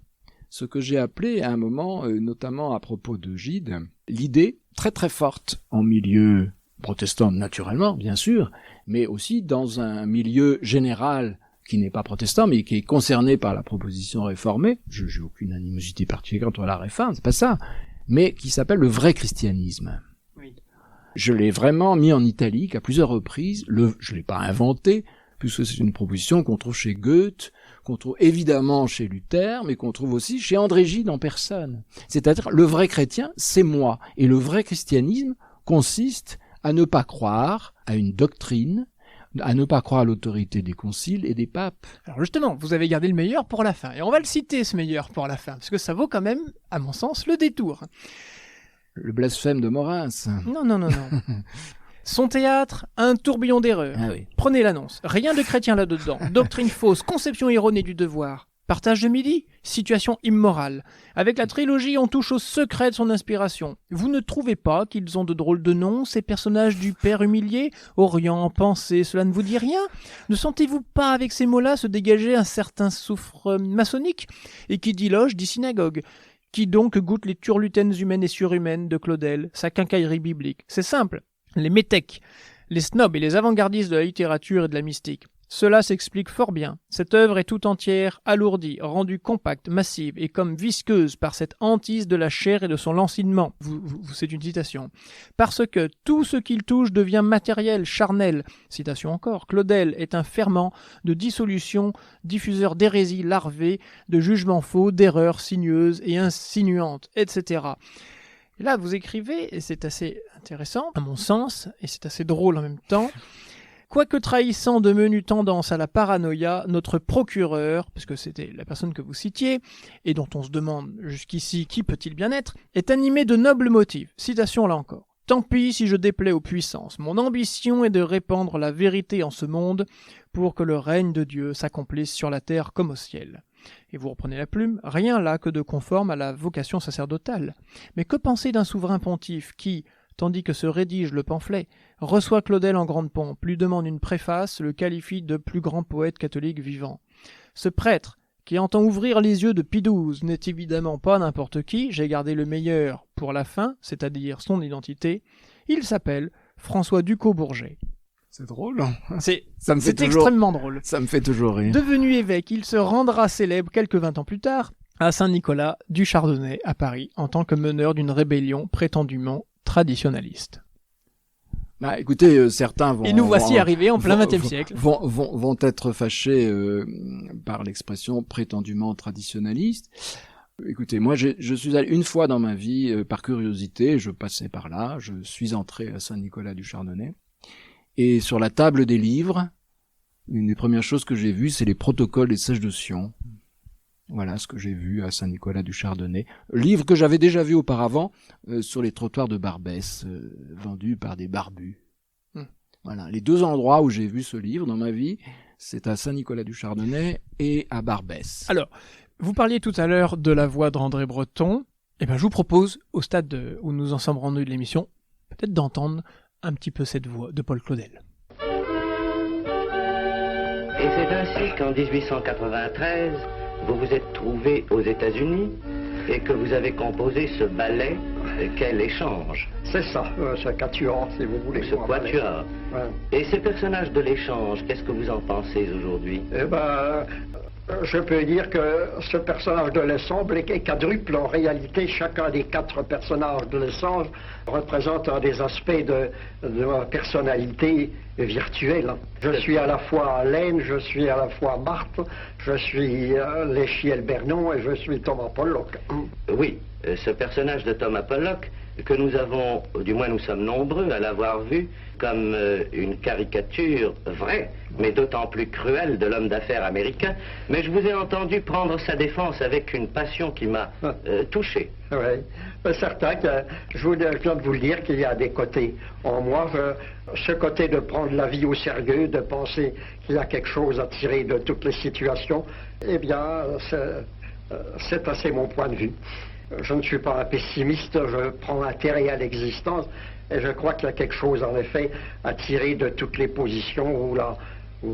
ce que j'ai appelé à un moment, notamment à propos de Gide, l'idée très très forte en milieu protestant naturellement, bien sûr, mais aussi dans un milieu général qui n'est pas protestant, mais qui est concerné par la proposition réformée. Je n'ai aucune animosité particulière contre la réforme, c'est pas ça, mais qui s'appelle le vrai christianisme. Oui. Je l'ai vraiment mis en italique à plusieurs reprises, je l'ai pas inventé, puisque c'est une proposition qu'on trouve chez Goethe, qu'on trouve évidemment chez Luther, mais qu'on trouve aussi chez André Gide en personne. C'est-à-dire, le vrai chrétien, c'est moi. Et le vrai christianisme consiste à ne pas croire à une doctrine, à ne pas croire à l'autorité des conciles et des papes. Alors justement, vous avez gardé le meilleur pour la fin. Et on va le citer, ce meilleur pour la fin, parce que ça vaut quand même, à mon sens, le détour. Le blasphème de Maurras. Non. Son théâtre, un tourbillon d'erreurs. Ah oui. Prenez l'annonce. Rien de chrétien là-dedans. Doctrine fausse, conception erronée du devoir. Partage de midi, situation immorale. Avec la trilogie, on touche au secret de son inspiration. Vous ne trouvez pas qu'ils ont de drôles de noms, ces personnages du père humilié? Orient, pensée, cela ne vous dit rien? Ne sentez-vous pas avec ces mots-là se dégager un certain soufre maçonnique? Et qui dit loge, dit synagogue. Qui donc goûte les turlutaines humaines et surhumaines de Claudel, sa quincaillerie biblique? C'est simple. Les métèques, les snobs et les avant-gardistes de la littérature et de la mystique. Cela s'explique fort bien. Cette œuvre est tout entière alourdie, rendue compacte, massive et comme visqueuse par cette hantise de la chair et de son lancinement. C'est une citation. Parce que tout ce qu'il touche devient matériel, charnel. Citation encore. Claudel est un ferment de dissolution, diffuseur d'hérésies larvées, de jugements faux, d'erreurs sinueuses et insinuantes, etc. Et là, vous écrivez, et c'est assez intéressant, à mon sens, et c'est assez drôle en même temps, quoique trahissant de menues tendances à la paranoïa, notre procureur, parce que c'était la personne que vous citiez, et dont on se demande jusqu'ici qui peut-il bien être, est animé de nobles motifs. Citation là encore. Tant pis si je déplais aux puissances. Mon ambition est de répandre la vérité en ce monde pour que le règne de Dieu s'accomplisse sur la terre comme au ciel. Et vous reprenez la plume, rien là que de conforme à la vocation sacerdotale. Mais que penser d'un souverain pontife qui, tandis que se rédige le pamphlet, reçoit Claudel en grande pompe, lui demande une préface, le qualifie de plus grand poète catholique vivant. Ce prêtre, qui entend ouvrir les yeux de Pie XII, n'est évidemment pas n'importe qui, j'ai gardé le meilleur pour la fin, c'est-à-dire son identité, il s'appelle François Ducos-Bourget. C'est drôle. C'est extrêmement drôle. Ça me fait toujours rire. Devenu évêque, il se rendra célèbre quelques 20 ans plus tard à Saint-Nicolas du Chardonnay à Paris en tant que meneur d'une rébellion prétendument traditionnaliste. Bah, écoutez, certains vont... Et nous voici arrivés en plein XXe siècle. Vont être fâchés par l'expression prétendument traditionnaliste. Écoutez, moi, je suis allé une fois dans ma vie, par curiosité, je passais par là, je suis entré à Saint-Nicolas du Chardonnay. Et sur la table des livres, une des premières choses que j'ai vues, c'est les protocoles des sages de Sion. Voilà ce que j'ai vu à Saint-Nicolas du Chardonnay. Livre que j'avais déjà vu auparavant sur les trottoirs de Barbès, vendu par des barbus. Voilà, les deux endroits où j'ai vu ce livre dans ma vie, c'est à Saint-Nicolas du Chardonnay et à Barbès. Alors, vous parliez tout à l'heure de la voix d'André Breton. Eh bien, je vous propose, au stade où nous en sommes rendus de l'émission, peut-être d'entendre un petit peu cette voix de Paul Claudel. Et c'est ainsi qu'en 1893, vous vous êtes trouvé aux États-Unis et que vous avez composé ce ballet qu'est l'Échange. C'est ça, ce quatuor, si vous voulez. Ce quatuor. Ouais. Et ces personnages de l'Échange, qu'est-ce que vous en pensez aujourd'hui? Eh ben, je peux dire que ce personnage de l'ensemble est quadruple. En réalité, chacun des 4 personnages de l'ensemble représente un des aspects de ma personnalité virtuelle. Je suis à la fois Laine, je suis à la fois Marthe, je suis Léchiel Bernon et je suis Thomas Pollock. Oui, ce personnage de Thomas Pollock, que nous avons, du moins nous sommes nombreux à l'avoir vu, comme une caricature vraie, mais d'autant plus cruelle de l'homme d'affaires américain. Mais je vous ai entendu prendre sa défense avec une passion qui m'a touché. Oui, c'est certain que je viens de vous le dire qu'il y a des côtés en moi. Ce côté de prendre la vie au sérieux, de penser qu'il y a quelque chose à tirer de toutes les situations, eh bien, c'est assez mon point de vue. Je ne suis pas un pessimiste, je prends intérêt à l'existence et je crois qu'il y a quelque chose en effet à tirer de toutes les positions où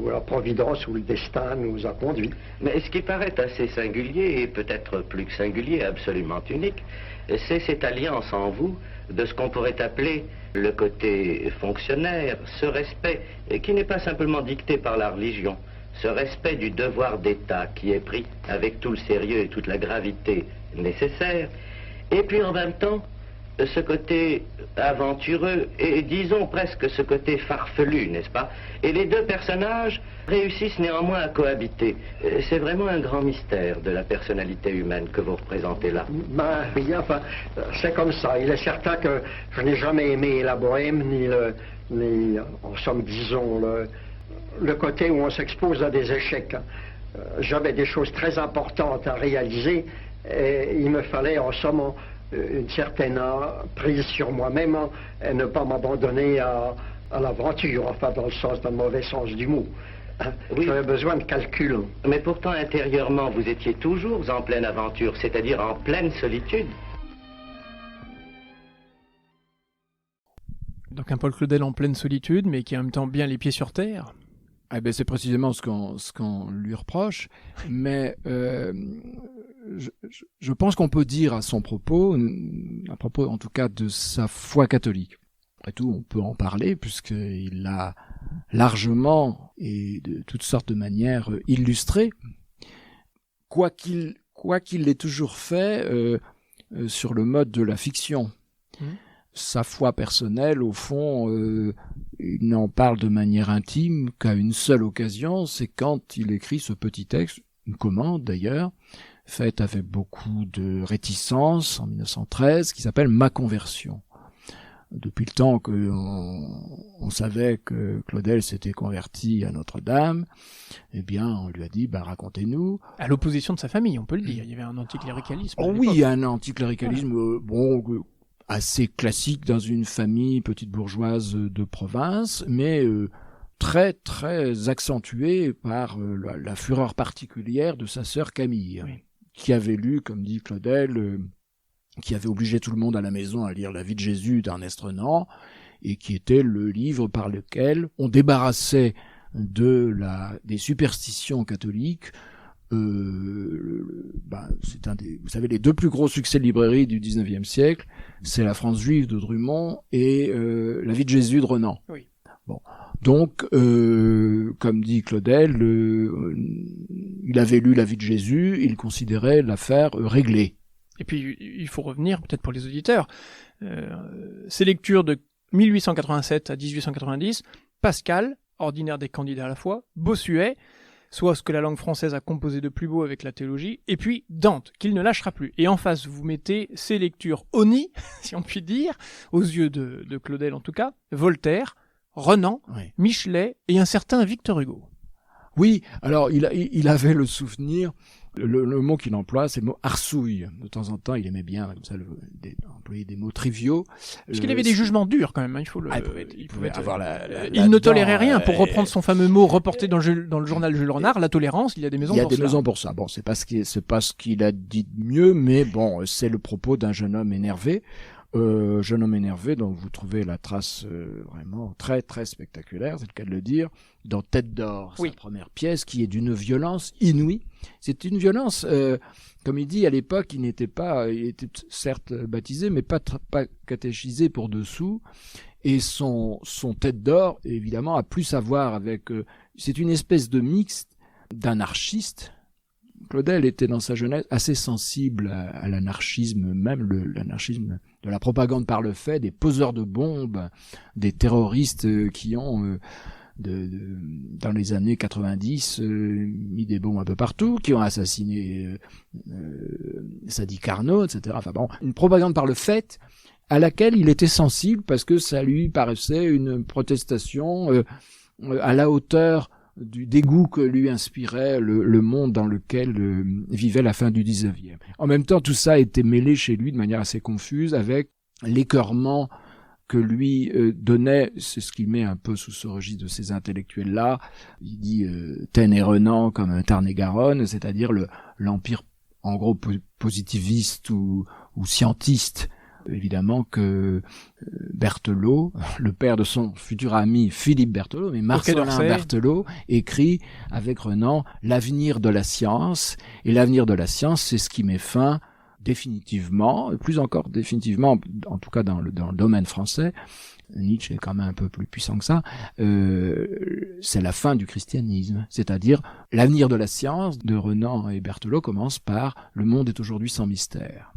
la providence ou le destin nous a conduits. Mais ce qui paraît assez singulier, et peut-être plus que singulier, absolument unique, c'est cette alliance en vous de ce qu'on pourrait appeler le côté fonctionnaire, ce respect qui n'est pas simplement dicté par la religion, ce respect du devoir d'État qui est pris avec tout le sérieux et toute la gravité nécessaire, et puis en même temps ce côté aventureux et disons presque ce côté farfelu, n'est-ce pas? Et les deux personnages réussissent néanmoins à cohabiter. C'est vraiment un grand mystère de la personnalité humaine que vous représentez là. Ben oui, enfin, c'est comme ça. Il est certain que je n'ai jamais aimé la bohème, ni en somme, disons, le côté où on s'expose à des échecs. J'avais des choses très importantes à réaliser et il me fallait en somme une certaine prise sur moi-même et ne pas m'abandonner à l'aventure, enfin dans le mauvais sens du mot. Oui. J'avais besoin de calcul. Mais pourtant intérieurement vous étiez toujours en pleine aventure, c'est-à-dire en pleine solitude. Donc un Paul Claudel en pleine solitude, mais qui a en même temps bien les pieds sur terre. Eh ben c'est précisément ce qu'on lui reproche, mais je pense qu'on peut dire à propos en tout cas de sa foi catholique, après tout, on peut en parler puisqu'il l'a largement et de toutes sortes de manières illustré. Quoiqu'il l'ait toujours fait sur le mode de la fiction. Sa foi personnelle, au fond, il n'en parle de manière intime qu'à une seule occasion, c'est quand il écrit ce petit texte, une commande d'ailleurs, faite avec beaucoup de réticence en 1913, qui s'appelle « Ma conversion ». Depuis le temps qu'on savait que Claudel s'était converti à Notre-Dame, eh bien, on lui a dit, racontez-nous. À l'opposition de sa famille, on peut le dire. Il y avait un anticléricalisme. Oui, un anticléricalisme, assez classique dans une famille petite bourgeoise de province, mais très, très accentué par la fureur particulière de sa sœur Camille, qui avait lu, comme dit Claudel, qui avait obligé tout le monde à la maison à lire La vie de Jésus d'Ernest Renan, et qui était le livre par lequel on débarrassait des superstitions catholiques. C'est vous savez, les deux plus gros succès de librairie du 19e siècle, c'est La France juive de Drummond et La vie de Jésus de Renan. Oui. Bon. Donc, comme dit Claudel, il avait lu La vie de Jésus, il considérait l'affaire réglée. Et puis, il faut revenir, peut-être pour les auditeurs, ces lectures de 1887 à 1890, Pascal, ordinaire des candidats à la foi, Bossuet, soit ce que la langue française a composé de plus beau avec la théologie, et puis Dante, qu'il ne lâchera plus. Et en face, vous mettez ces lectures honni, si on peut dire, aux yeux de Claudel en tout cas, Voltaire, Renan, Michelet et un certain Victor Hugo. Oui, alors il avait le souvenir, le mot qu'il emploie, c'est le mot arsouille. De temps en temps, il aimait bien comme ça employer des mots triviaux. Parce qu'il avait des jugements durs quand même, il faut le... il pouvait avoir il ne tolérait rien, pour reprendre son fameux mot reporté dans le journal Jules Renard, la tolérance, il y a des maisons pour ça. Il y a des maisons pour ça. Bon, c'est pas ce qu'il a dit de mieux, mais bon, c'est le propos d'un jeune homme énervé. Jeune homme énervé dont vous trouvez la trace vraiment très très spectaculaire, c'est le cas de le dire, dans Tête d'or, sa première pièce, qui est d'une violence inouïe. C'est une violence, comme il dit à l'époque, il était certes baptisé, mais pas catéchisé pour dessous. Et son Tête d'or, évidemment, a plus à voir avec... c'est une espèce de mixte d'anarchiste. Claudel était dans sa jeunesse assez sensible à l'anarchisme, même l'anarchisme de la propagande par le fait, des poseurs de bombes, des terroristes qui ont, dans les années 90, mis des bombes un peu partout, qui ont assassiné Sadi Carnot, etc. Enfin bon, une propagande par le fait à laquelle il était sensible parce que ça lui paraissait une protestation à la hauteur du dégoût que lui inspirait le monde dans lequel vivait la fin du 19e. En même temps, tout ça était mêlé chez lui de manière assez confuse avec l'écœurement que lui donnait, c'est ce qu'il met un peu sous ce registre de ces intellectuels-là, il dit Taine et Renan comme un Tarn-et-Garonne, c'est-à-dire l'empire en gros positiviste ou scientiste. Évidemment que Berthelot, le père de son futur ami Philippe Berthelot, mais Marcelin Berthelot, écrit avec Renan l'avenir de la science. Et l'avenir de la science, c'est ce qui met fin définitivement, plus encore définitivement, en tout cas dans le domaine français. Nietzsche est quand même un peu plus puissant que ça. C'est la fin du christianisme. C'est-à-dire, l'avenir de la science de Renan et Berthelot commence par « Le monde est aujourd'hui sans mystère ».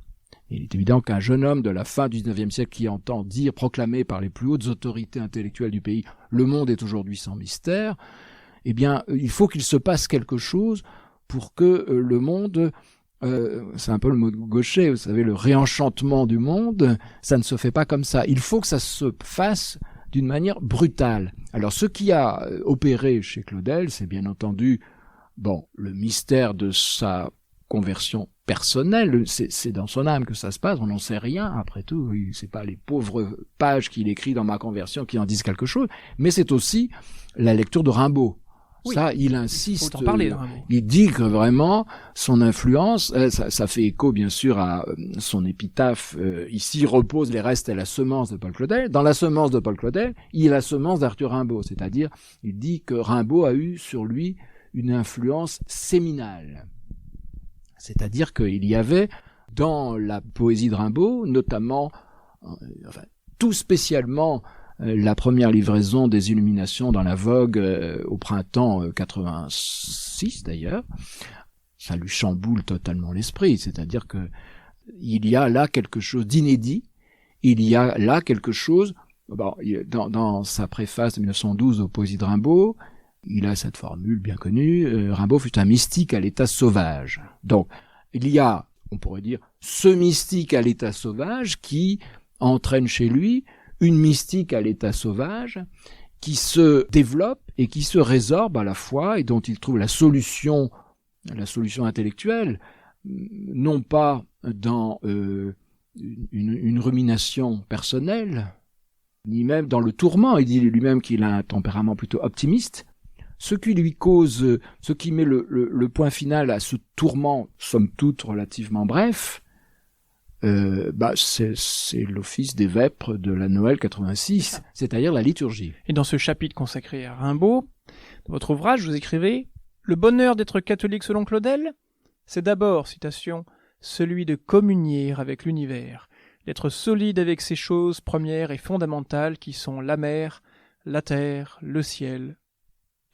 Il est évident qu'un jeune homme de la fin du 19e siècle qui entend proclamer par les plus hautes autorités intellectuelles du pays « Le monde est aujourd'hui sans mystère », eh bien, il faut qu'il se passe quelque chose pour que le monde, c'est un peu le mot de Gaucher, vous savez, le réenchantement du monde, ça ne se fait pas comme ça. Il faut que ça se fasse d'une manière brutale. Alors, ce qui a opéré chez Claudel, c'est bien entendu, le mystère de sa conversion personnelle, c'est dans son âme que ça se passe, on n'en sait rien, après tout, c'est pas les pauvres pages qu'il écrit dans Ma conversion qui en disent quelque chose, mais c'est aussi la lecture de Rimbaud. Oui, ça, il insiste, faut en parler, de Rimbaud. Il dit que vraiment, son influence, ça fait écho bien sûr à son épitaphe, ici reposent les restes et la semence de Paul Claudel. Dans la semence de Paul Claudel, il y a la semence d'Arthur Rimbaud, c'est-à-dire, il dit que Rimbaud a eu sur lui une influence séminale. C'est-à-dire qu'il y avait dans la poésie de Rimbaud, notamment tout spécialement la première livraison des Illuminations dans la Vogue au printemps 86 d'ailleurs. Ça lui chamboule totalement l'esprit, c'est-à-dire que il y a là quelque chose d'inédit, il y a là quelque chose, dans sa préface de 1912 aux Poésies de Rimbaud, il a cette formule bien connue, Rimbaud fut un mystique à l'état sauvage. Donc, il y a, on pourrait dire, ce mystique à l'état sauvage qui entraîne chez lui une mystique à l'état sauvage qui se développe et qui se résorbe à la fois et dont il trouve la solution intellectuelle, non pas dans une rumination personnelle, ni même dans le tourment. Il dit lui-même qu'il a un tempérament plutôt optimiste. Ce qui lui cause, ce qui met le point final à ce tourment, somme toute relativement bref, c'est l'office des vêpres de la Noël 86, c'est-à-dire la liturgie. Et dans ce chapitre consacré à Rimbaud, dans votre ouvrage, vous écrivez « Le bonheur d'être catholique selon Claudel, c'est d'abord, citation, celui de communier avec l'univers, d'être solide avec ces choses premières et fondamentales qui sont la mer, la terre, le ciel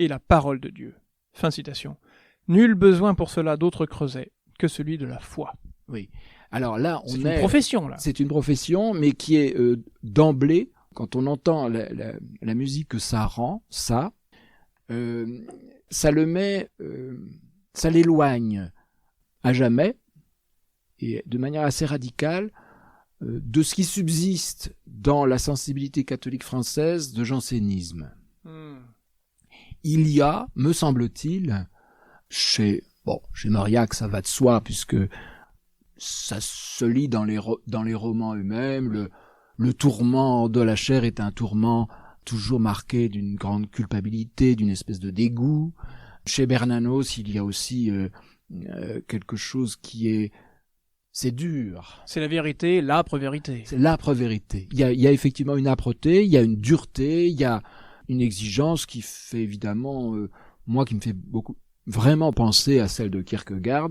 et la parole de Dieu. » Fin de citation. Nul besoin pour cela d'autre creuset que celui de la foi. Oui. Alors là, c'est une profession, là. C'est une profession, mais qui est d'emblée, quand on entend la musique que ça rend, ça le met, ça l'éloigne à jamais, et de manière assez radicale, de ce qui subsiste dans la sensibilité catholique française de jansénisme. Il y a, me semble-t-il, chez Mauriac, ça va de soi, puisque ça se lit dans les romans eux-mêmes, le tourment de la chair est un tourment toujours marqué d'une grande culpabilité, d'une espèce de dégoût. Chez Bernanos, il y a aussi quelque chose qui est... C'est dur. C'est la vérité, l'âpre vérité. C'est l'âpre vérité. Il y a effectivement une âpreté, il y a une dureté, il y a une exigence qui fait évidemment, moi qui me fait vraiment penser à celle de Kierkegaard,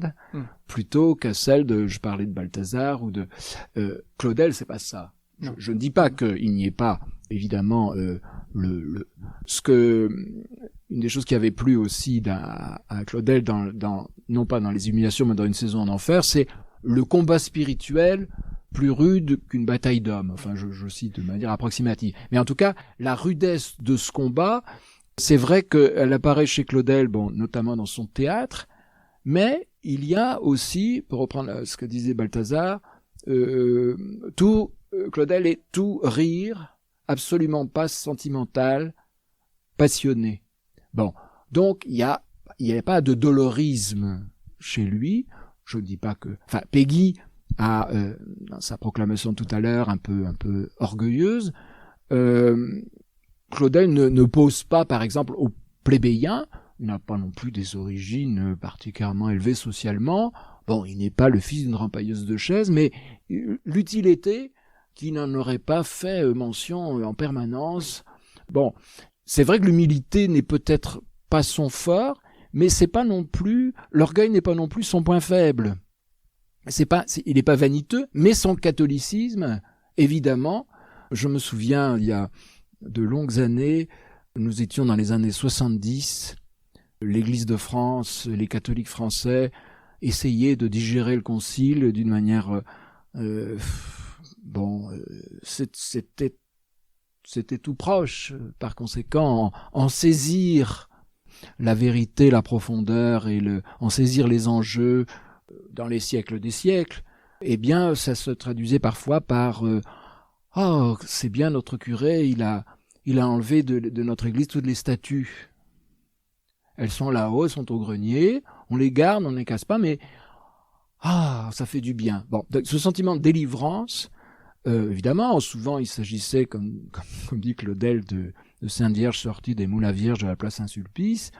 plutôt qu'à celle de, je parlais de Balthazar ou de Claudel, c'est pas ça. Je ne dis pas qu'il n'y ait pas, évidemment, une des choses qui avait plu aussi à Claudel non pas dans les Illuminations, mais dans Une saison en enfer, c'est le combat spirituel plus rude qu'une bataille d'hommes. Enfin, je cite de manière approximative. Mais en tout cas, la rudesse de ce combat, c'est vrai qu'elle apparaît chez Claudel, notamment dans son théâtre, mais il y a aussi, pour reprendre ce que disait Balthazar, Claudel est tout rire, absolument pas sentimental, passionné. Donc il y a pas de dolorisme chez lui. Je ne dis pas que... Enfin, Peggy a, dans sa proclamation tout à l'heure, un peu orgueilleuse, Claudel ne pose pas, par exemple, aux plébéiens. Il n'a pas non plus des origines particulièrement élevées socialement. Il n'est pas le fils d'une rempailleuse de chaises, mais l'eût-il été qui n'en aurait pas fait mention en permanence. C'est vrai que l'humilité n'est peut-être pas son fort, mais c'est pas non plus, l'orgueil n'est pas non plus son point faible. Il n'est pas vaniteux, mais son catholicisme, évidemment, je me souviens, il y a de longues années, nous étions dans les années 70, l'Église de France, les catholiques français essayaient de digérer le concile d'une manière, c'était tout proche, par conséquent, en saisir la vérité, la profondeur et en saisir les enjeux dans les siècles des siècles, eh bien, ça se traduisait parfois par c'est bien notre curé, il a enlevé de notre église toutes les statues. Elles sont là-haut, elles sont au grenier, on les garde, on ne les casse pas, mais ça fait du bien. Ce sentiment de délivrance, évidemment, souvent il s'agissait, comme dit Claudel, de Sainte Vierge sortie des moules à Vierge de la place Saint-Sulpice,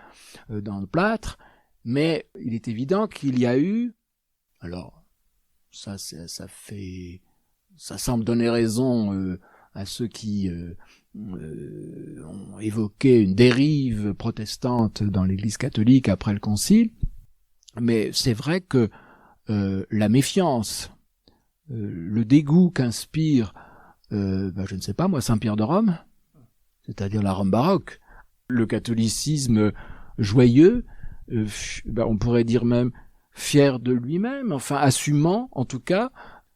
dans le plâtre, mais il est évident qu'il y a eu, alors ça semble donner raison à ceux qui ont évoqué une dérive protestante dans l'Église catholique après le Concile, mais c'est vrai que la méfiance, le dégoût qu'inspire je ne sais pas moi, Saint-Pierre de Rome, c'est-à-dire la Rome baroque. Le catholicisme joyeux, on pourrait dire même fier de lui-même, enfin assumant en tout cas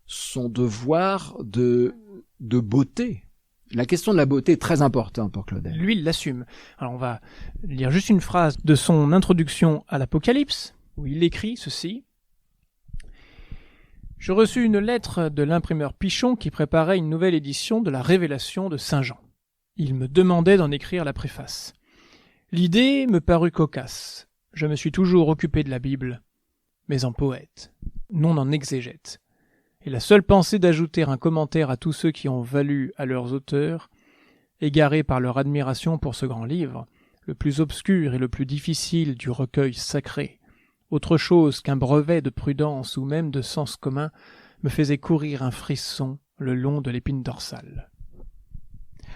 son devoir de beauté. La question de la beauté est très importante pour Claudel. Lui, il l'assume. Alors on va lire juste une phrase de son introduction à l'Apocalypse, où il écrit ceci. « Je reçus une lettre de l'imprimeur Pichon qui préparait une nouvelle édition de la Révélation de Saint Jean. Il me demandait d'en écrire la préface. L'idée me parut cocasse. Je me suis toujours occupé de la Bible, mais en poète, non en exégète. Et la seule pensée d'ajouter un commentaire à tous ceux qui ont valu à leurs auteurs, égarés par leur admiration pour ce grand livre, le plus obscur et le plus difficile du recueil sacré, autre chose qu'un brevet de prudence ou même de sens commun, me faisait courir un frisson le long de l'épine dorsale. »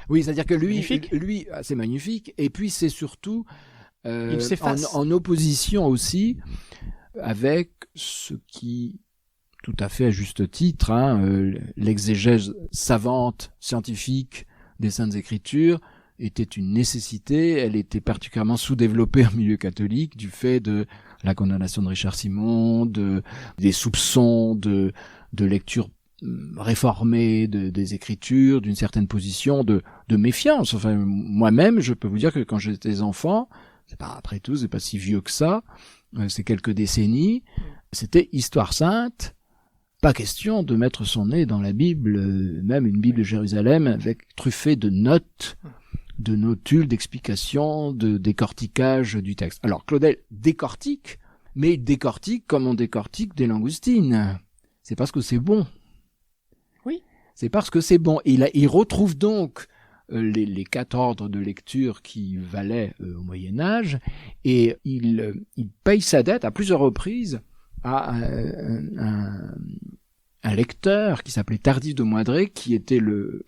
Oui, c'est-à-dire que lui, c'est magnifique, et puis c'est surtout en opposition aussi avec ce qui, tout à fait à juste titre, l'exégèse savante, scientifique des Saintes Écritures était une nécessité. Elle était particulièrement sous-développée en milieu catholique du fait de la condamnation de Richard Simon, des soupçons de lecture réformée des Écritures, d'une certaine position de méfiance. Enfin, moi-même, je peux vous dire que quand j'étais enfant, après tout, c'est pas si vieux que ça, c'est quelques décennies, c'était histoire sainte. Pas question de mettre son nez dans la Bible, même une Bible de Jérusalem, avec truffée de notes, de notules, d'explications, de décortiquage du texte. Alors Claudel décortique, mais il décortique comme on décortique des langoustines. C'est parce que c'est bon. Oui. C'est parce que c'est bon. Il retrouve donc les 4 ordres de lecture qui valaient au Moyen-Âge, et il paye sa dette à plusieurs reprises à un lecteur qui s'appelait Tardif de Moidré, qui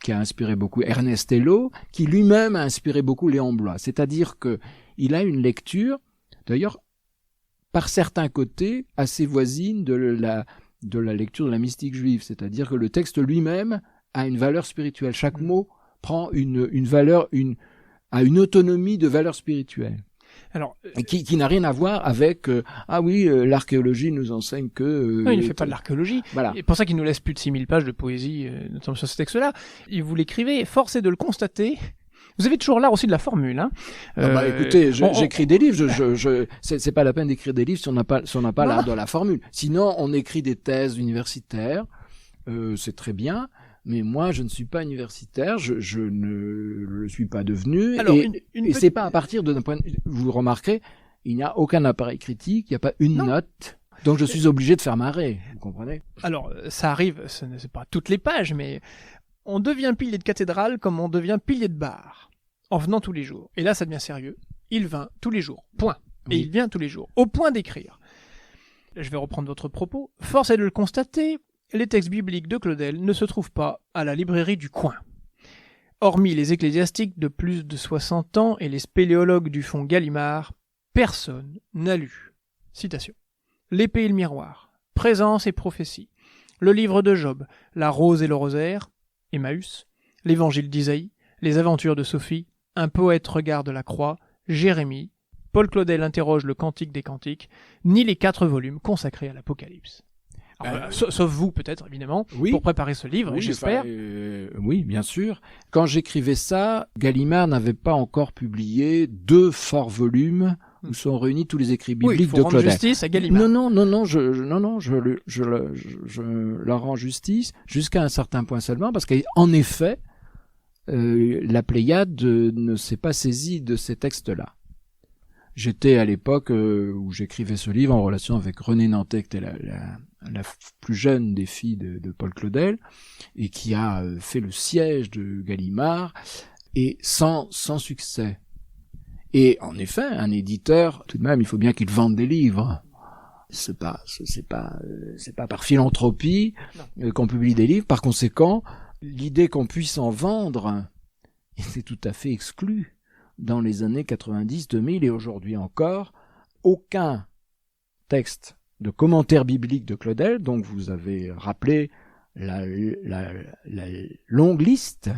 a inspiré beaucoup Ernest Hello, qui lui-même a inspiré beaucoup Léon Bloy. C'est-à-dire que il a une lecture, d'ailleurs, par certains côtés, assez voisine de la lecture de la mystique juive. C'est-à-dire que le texte lui-même a une valeur spirituelle. Chaque mot prend une valeur, a une autonomie de valeur spirituelle. Alors, qui n'a rien à voir avec l'archéologie nous enseigne que non, il ne fait pas de l'archéologie. Voilà. C'est pour ça qu'il nous laisse plus de 6000 pages de poésie, notamment sur ce texte-là. Et vous l'écrivez, force est de le constater. Vous avez toujours l'art aussi de la formule, hein. Écoutez, j'écris des livres. C'est pas la peine d'écrire des livres si on n'a pas l'art de la formule. Sinon, on écrit des thèses universitaires. C'est très bien. Mais moi, je ne suis pas universitaire, je ne le suis pas devenu. Alors, et c'est pas à partir d'un point de vue, vous remarquerez, il n'y a aucun appareil critique, il n'y a pas une note, donc je suis obligé de faire marrer, vous comprenez? Alors, ça arrive, ce n'est pas toutes les pages, mais on devient pilier de cathédrale comme on devient pilier de bar, en venant tous les jours. Et là, ça devient sérieux. Il vint tous les jours, point. Et il vient tous les jours, au point d'écrire. Je vais reprendre votre propos. Force est de le constater, les textes bibliques de Claudel ne se trouvent pas à la librairie du coin. Hormis les ecclésiastiques de plus de 60 ans et les spéléologues du fonds Gallimard, personne n'a lu. Citation. L'épée et le miroir, Présence et prophétie, le livre de Job, la rose et le rosaire, Emmaüs, l'évangile d'Isaïe, les aventures de Sophie, un poète regarde la croix, Jérémie, Paul Claudel interroge le Cantique des Cantiques, ni les 4 volumes consacrés à l'Apocalypse. Sauf vous, peut-être, évidemment, pour préparer ce livre, j'espère. Oui, bien sûr. Quand j'écrivais ça, Gallimard n'avait pas encore publié 2 forts volumes où sont réunis tous les écrits bibliques de Claudel. Il faut rendre justice à Gallimard. Je leur rends justice jusqu'à un certain point seulement, parce qu'en effet, la Pléiade ne s'est pas saisie de ces textes-là. J'étais à l'époque où j'écrivais ce livre en relation avec Renée Nantais, qui était la plus jeune des filles de Paul Claudel, et qui a fait le siège de Gallimard, et sans succès. Et en effet, un éditeur, tout de même, il faut bien qu'il vende des livres. C'est pas par philanthropie qu'on publie des livres. Par conséquent, l'idée qu'on puisse en vendre était tout à fait exclue. Dans les années 90, 2000 et aujourd'hui encore, aucun texte de commentaire biblique de Claudel, donc vous avez rappelé la longue liste,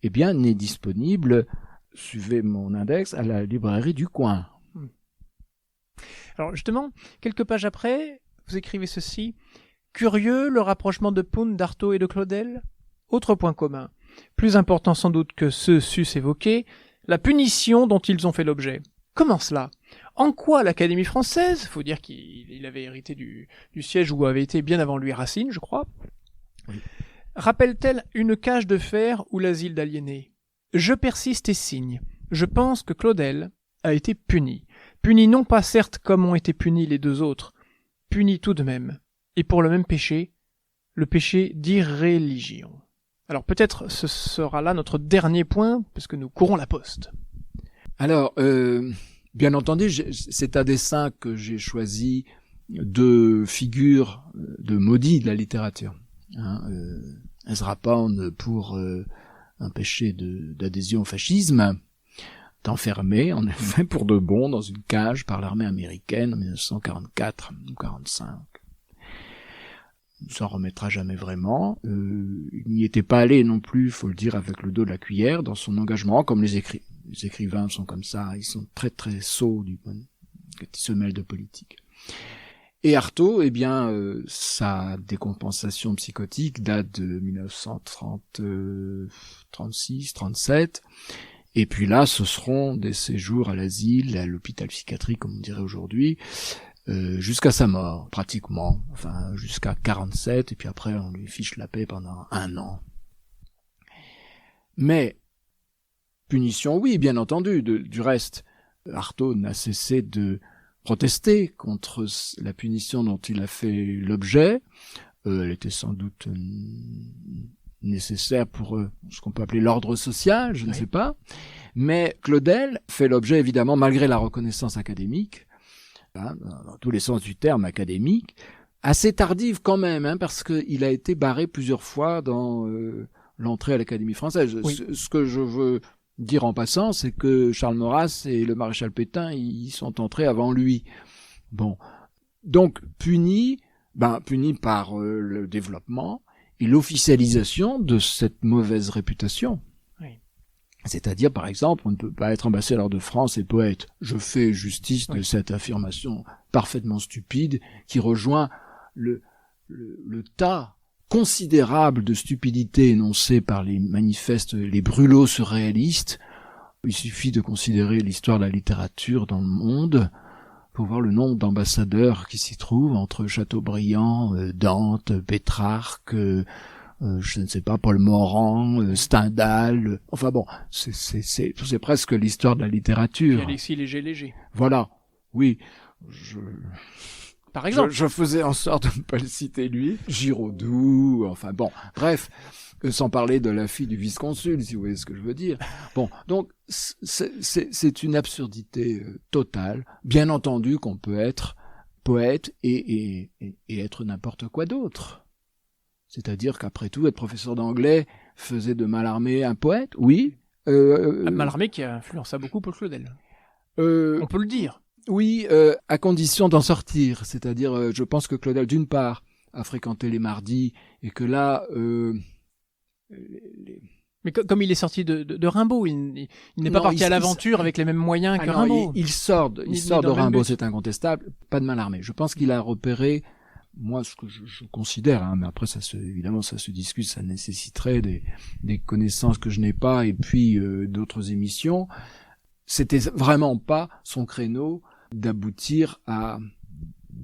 eh bien, n'est disponible, suivez mon index, à la librairie du coin. Alors justement, quelques pages après, vous écrivez ceci. Curieux, le rapprochement de Pound, d'Artaud et de Claudel. Autre point commun, plus important sans doute que ceux sus évoqués, la punition dont ils ont fait l'objet. Comment cela ? En quoi l'Académie française, faut dire qu'il avait hérité du siège où avait été bien avant lui Racine, je crois, oui, rappelle-t-elle une cage de fer ou l'asile d'aliénés ? Je persiste et signe. Je pense que Claudel a été puni. Puni non pas certes comme ont été punis les deux autres, puni tout de même, et pour le même péché, le péché d'irréligion. Alors peut-être ce sera là notre dernier point, parce que nous courons la poste. Alors, bien entendu, c'est à dessein que j'ai choisi deux figures de maudits de la littérature. Ezra Pound pour un péché d'adhésion au fascisme, enfermé, en effet, pour de bon, dans une cage par l'armée américaine en 1944 ou 1945. Il ne s'en remettra jamais vraiment. Il n'y était pas allé non plus, faut le dire, avec le dos de la cuillère dans son engagement, comme les écrivains sont comme ça, ils sont très très sots quand ils se mêlent de politique. Et Artaud, eh bien, sa décompensation psychotique date de 1936, 37. Et puis là, ce seront des séjours à l'asile, à l'hôpital psychiatrique, comme on dirait aujourd'hui, jusqu'à sa mort, pratiquement. Enfin, jusqu'à 47, et puis après, on lui fiche la paix pendant 1 an. Mais, punition, oui, bien entendu. Du reste, Artaud n'a cessé de protester contre la punition dont il a fait l'objet. Elle était sans doute nécessaire pour ce qu'on peut appeler l'ordre social, je ne sais pas. Mais Claudel fait l'objet, évidemment, malgré la reconnaissance académique, dans tous les sens du terme académique, assez tardive quand même, parce qu'il a été barré plusieurs fois dans l'entrée à l'Académie française. Oui. Ce que je veux dire en passant, c'est que Charles Maurras et le maréchal Pétain, ils sont entrés avant lui. Bon, donc puni par le développement et l'officialisation de cette mauvaise réputation. Oui. C'est-à-dire, par exemple, on ne peut pas être ambassadeur de France et poète. Je fais justice de cette affirmation parfaitement stupide qui rejoint le tas considérable de stupidité énoncée par les manifestes, les brûlots surréalistes. Il suffit de considérer l'histoire de la littérature dans le monde pour voir le nombre d'ambassadeurs qui s'y trouvent entre Chateaubriand, Dante, Pétrarque, je ne sais pas, Paul Morand, Stendhal. Enfin bon, c'est presque l'histoire de la littérature. Alexis Léger. Voilà, oui. Par exemple. Je faisais en sorte de ne pas le citer lui. Giraudoux, enfin bon, bref, sans parler de la fille du vice-consul, si vous voyez ce que je veux dire. Bon, donc c'est une absurdité totale. Bien entendu qu'on peut être poète et être n'importe quoi d'autre. C'est-à-dire qu'après tout, être professeur d'anglais faisait de Mallarmé un poète, oui. Mallarmé qui a influencé beaucoup Paul Claudel. On peut le dire. Oui, à condition d'en sortir. C'est-à-dire, je pense que Claudel, d'une part, a fréquenté les mardis, et que là... Mais comme il est sorti de Rimbaud, il n'est pas parti à l'aventure avec les mêmes moyens que Rimbaud. Il sort de Rimbaud, c'est incontestable, pas de Mallarmé. Je pense qu'il a repéré, moi, ce que je considère, mais après, évidemment, ça se discute, ça nécessiterait des connaissances que je n'ai pas, et puis d'autres émissions. C'était vraiment pas son créneau d'aboutir à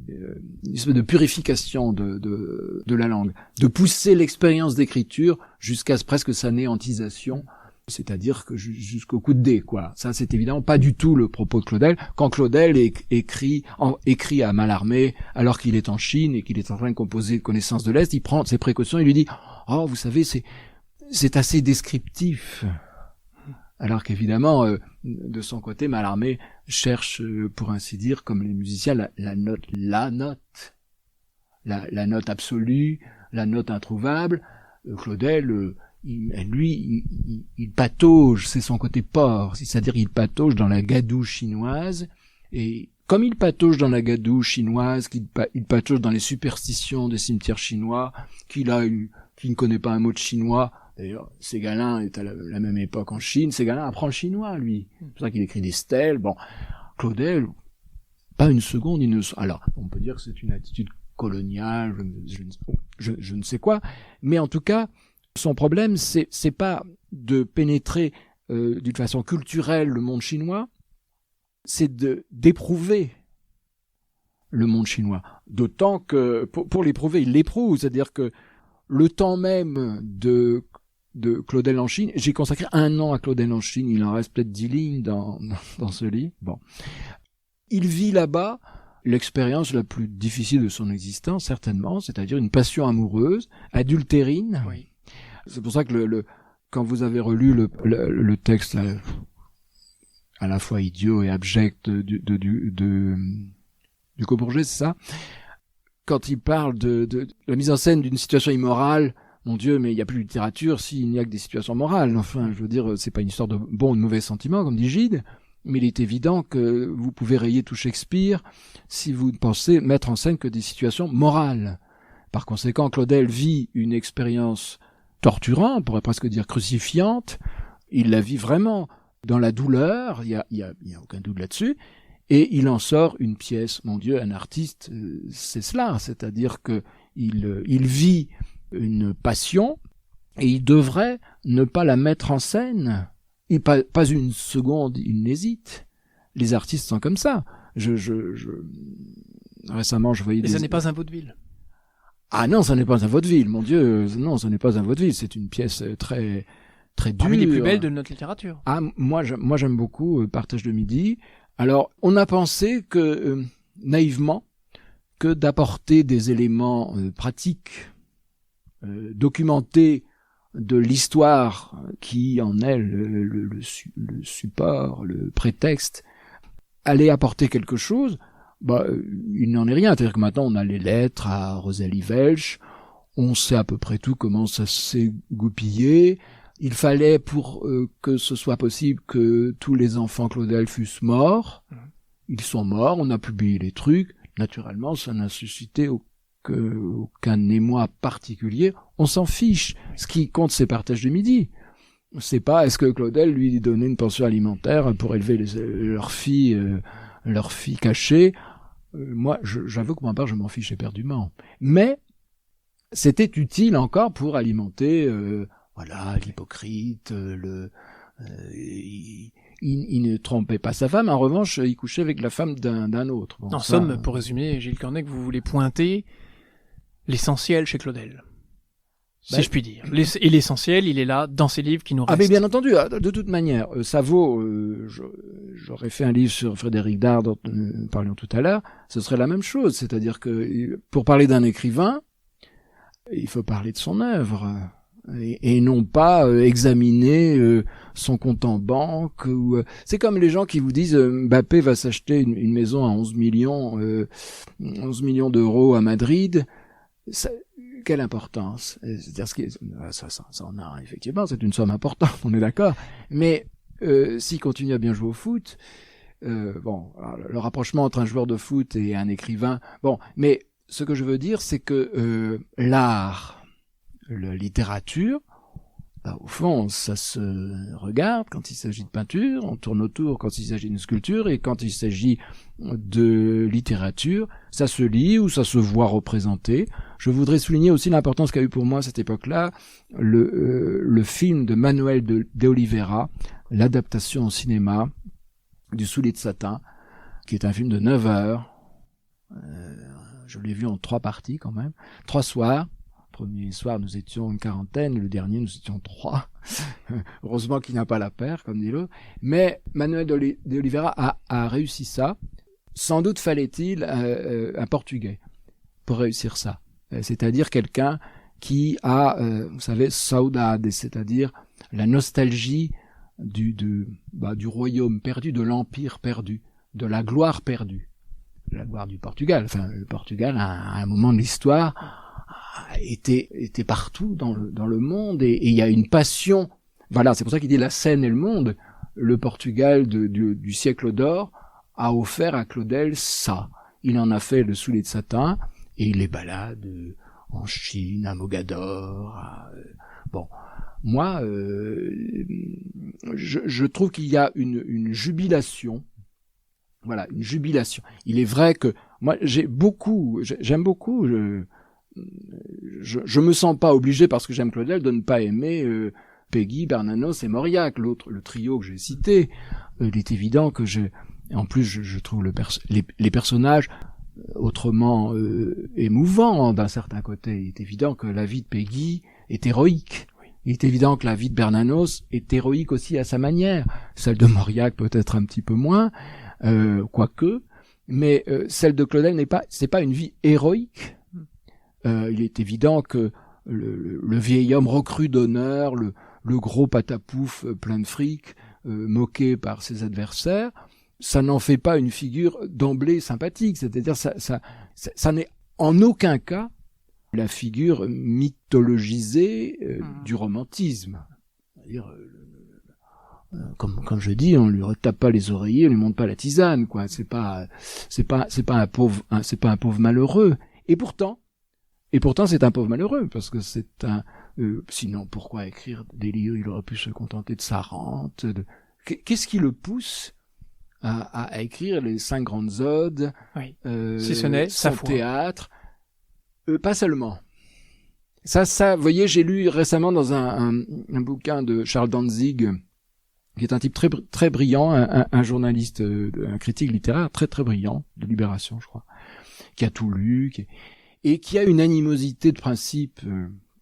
une espèce de purification de la langue, de pousser l'expérience d'écriture jusqu'à presque sa néantisation, c'est-à-dire que jusqu'au coup de dé, quoi. Ça, c'est évidemment pas du tout le propos de Claudel. Quand Claudel écrit à Mallarmé, alors qu'il est en Chine et qu'il est en train de composer Connaissance de l'Est, il prend ses précautions, il lui dit « Oh, vous savez, c'est assez descriptif ». Alors qu'évidemment, de son côté, Mallarmé cherche, pour ainsi dire, comme les musiciens, la note absolue, la note introuvable. Claudel, il patauge, c'est son côté porc, c'est-à-dire il patauge dans la gadoue chinoise, et comme il patauge dans la gadoue chinoise, qu'il patauge dans les superstitions des cimetières chinois, qu'il ne connaît pas un mot de chinois. D'ailleurs, Ségalin est à la même époque en Chine. Ségalin apprend le chinois, lui. C'est pour ça qu'il écrit des stèles. Bon, Claudel, pas une seconde, alors, on peut dire que c'est une attitude coloniale, je ne sais quoi, mais en tout cas, son problème, c'est pas de pénétrer d'une façon culturelle le monde chinois, c'est d'éprouver le monde chinois. D'autant que, pour l'éprouver, il l'éprouve, c'est-à-dire que le temps même de Claudel en Chine, j'ai consacré 1 an à Claudel en Chine, il en reste peut-être 10 lignes dans ce livre. Bon. Il vit là-bas l'expérience la plus difficile de son existence, certainement, c'est-à-dire une passion amoureuse, adultérine. Oui. C'est pour ça que quand vous avez relu le texte à la fois idiot et abject du Cobourget, c'est ça? Quand il parle de la mise en scène d'une situation immorale, mon Dieu, mais il n'y a plus de littérature s'il n'y a que des situations morales. Enfin, je veux dire, c'est pas une histoire de bons ou de mauvais sentiments, comme dit Gide, mais il est évident que vous pouvez rayer tout Shakespeare si vous pensez mettre en scène que des situations morales. Par conséquent, Claudel vit une expérience torturante, on pourrait presque dire crucifiante. Il la vit vraiment dans la douleur, il y a aucun doute là-dessus. Et il en sort une pièce. Mon Dieu, un artiste, c'est cela. C'est-à-dire que il vit une passion et il devrait ne pas la mettre en scène. Et pas une seconde, il n'hésite. Les artistes sont comme ça. Récemment, je voyais Et ça n'est pas un vaudeville. Ah non, ça n'est pas un vaudeville. Mon Dieu, non, ça n'est pas un vaudeville. C'est une pièce très, très dure. Parmi les plus belles de notre littérature. Ah, moi, j'aime beaucoup Partage de midi. Alors, on a pensé que, naïvement, que d'apporter des éléments pratiques, documentés de l'histoire qui en est le support, le prétexte, allait apporter quelque chose, il n'en est rien. C'est-à-dire que maintenant, on a les lettres à Rosalie Welch, on sait à peu près tout comment ça s'est goupillé. Il fallait, pour que ce soit possible, que tous les enfants Claudel fussent morts. Ils sont morts, on a publié les trucs. Naturellement, ça n'a suscité aucun émoi particulier. On s'en fiche. Ce qui compte, c'est Partage de midi. C'est pas est-ce que Claudel lui donnait une pension alimentaire pour élever leurs filles cachées. Moi, j'avoue que pour ma part, je m'en fiche éperdument. Mais c'était utile encore pour alimenter... l'hypocrite, il ne trompait pas sa femme, en revanche, il couchait avec la femme d'un autre. Bon, en somme, pour résumer, Gilles Cornec, vous voulez pointer l'essentiel chez Claudel, si je puis dire. Et l'essentiel, il est là, dans ses livres qui nous restent. Ah, mais bien entendu, de toute manière, ça vaut, j'aurais fait un livre sur Frédéric Dard, dont nous parlions tout à l'heure, ce serait la même chose, c'est-à-dire que, pour parler d'un écrivain, il faut parler de son œuvre. Et non pas examiner son compte en banque. C'est comme les gens qui vous disent Mbappé va s'acheter une maison à 11 millions d'euros à Madrid. Quelle importance? C'est-à-dire ça en a effectivement, c'est une somme importante, on est d'accord. Mais s'il continue à bien jouer au foot, le rapprochement entre un joueur de foot et un écrivain. Bon, mais ce que je veux dire, c'est que l'art, la littérature, au fond, ça se regarde quand il s'agit de peinture, on tourne autour quand il s'agit d'une sculpture, et quand il s'agit de littérature, ça se lit ou ça se voit représenté. Je voudrais souligner aussi l'importance qu'a eu pour moi à cette époque-là le film de Manuel de Oliveira, l'adaptation au cinéma du Soulier de satin, qui est un film de 9 heures. Je l'ai vu en 3 parties quand même, 3 soirs. Premier soir, nous étions une quarantaine, le dernier, nous étions 3. Heureusement qu'il n'a pas la paire, comme dit l'autre. Mais Manuel de Oliveira a réussi ça. Sans doute fallait-il un Portugais pour réussir ça. C'est-à-dire quelqu'un qui a, vous savez, saudade, c'est-à-dire la nostalgie du royaume perdu, de l'empire perdu, de la gloire perdue. La gloire du Portugal. Enfin, le Portugal, à un moment de l'histoire, était partout dans le monde, et il y a une passion. Voilà, c'est pour ça qu'il dit la scène et le monde. Le Portugal du siècle d'or a offert à Claudel ça. Il en a fait le soulier de satin et il les balade en Chine, à Mogador. Bon, moi, je trouve qu'il y a une jubilation. Voilà, une jubilation. Il est vrai que moi, j'aime beaucoup. Je me sens pas obligé, parce que j'aime Claudel, de ne pas aimer Péguy, Bernanos et Mauriac, le trio que j'ai cité. Il est évident que en plus, je trouve les personnages autrement émouvants d'un certain côté. Il est évident que la vie de Péguy est héroïque. Il est évident que la vie de Bernanos est héroïque aussi à sa manière. Celle de Mauriac peut-être un petit peu moins, quoique. Mais celle de Claudel c'est pas une vie héroïque. Il est évident que le vieil homme recru d'honneur, le gros patapouf plein de fric, moqué par ses adversaires, ça n'en fait pas une figure d'emblée sympathique. C'est-à-dire ça n'est en aucun cas la figure mythologisée du romantisme. C'est-à-dire, comme je dis, on lui retape pas les oreillers, on lui monte pas la tisane, quoi. C'est pas un pauvre malheureux. Et pourtant c'est un pauvre malheureux, parce que c'est sinon pourquoi écrire des livres? Il aurait pu se contenter de sa rente. Qu'est-ce qui le pousse à écrire les 5 grandes odes, si ce n'est son théâtre? Pas seulement. Ça, vous voyez, j'ai lu récemment dans un bouquin de Charles Danzig, qui est un type très, très brillant, un journaliste, un critique littéraire très, très brillant, de Libération, je crois, qui a tout lu, et qui a une animosité de principe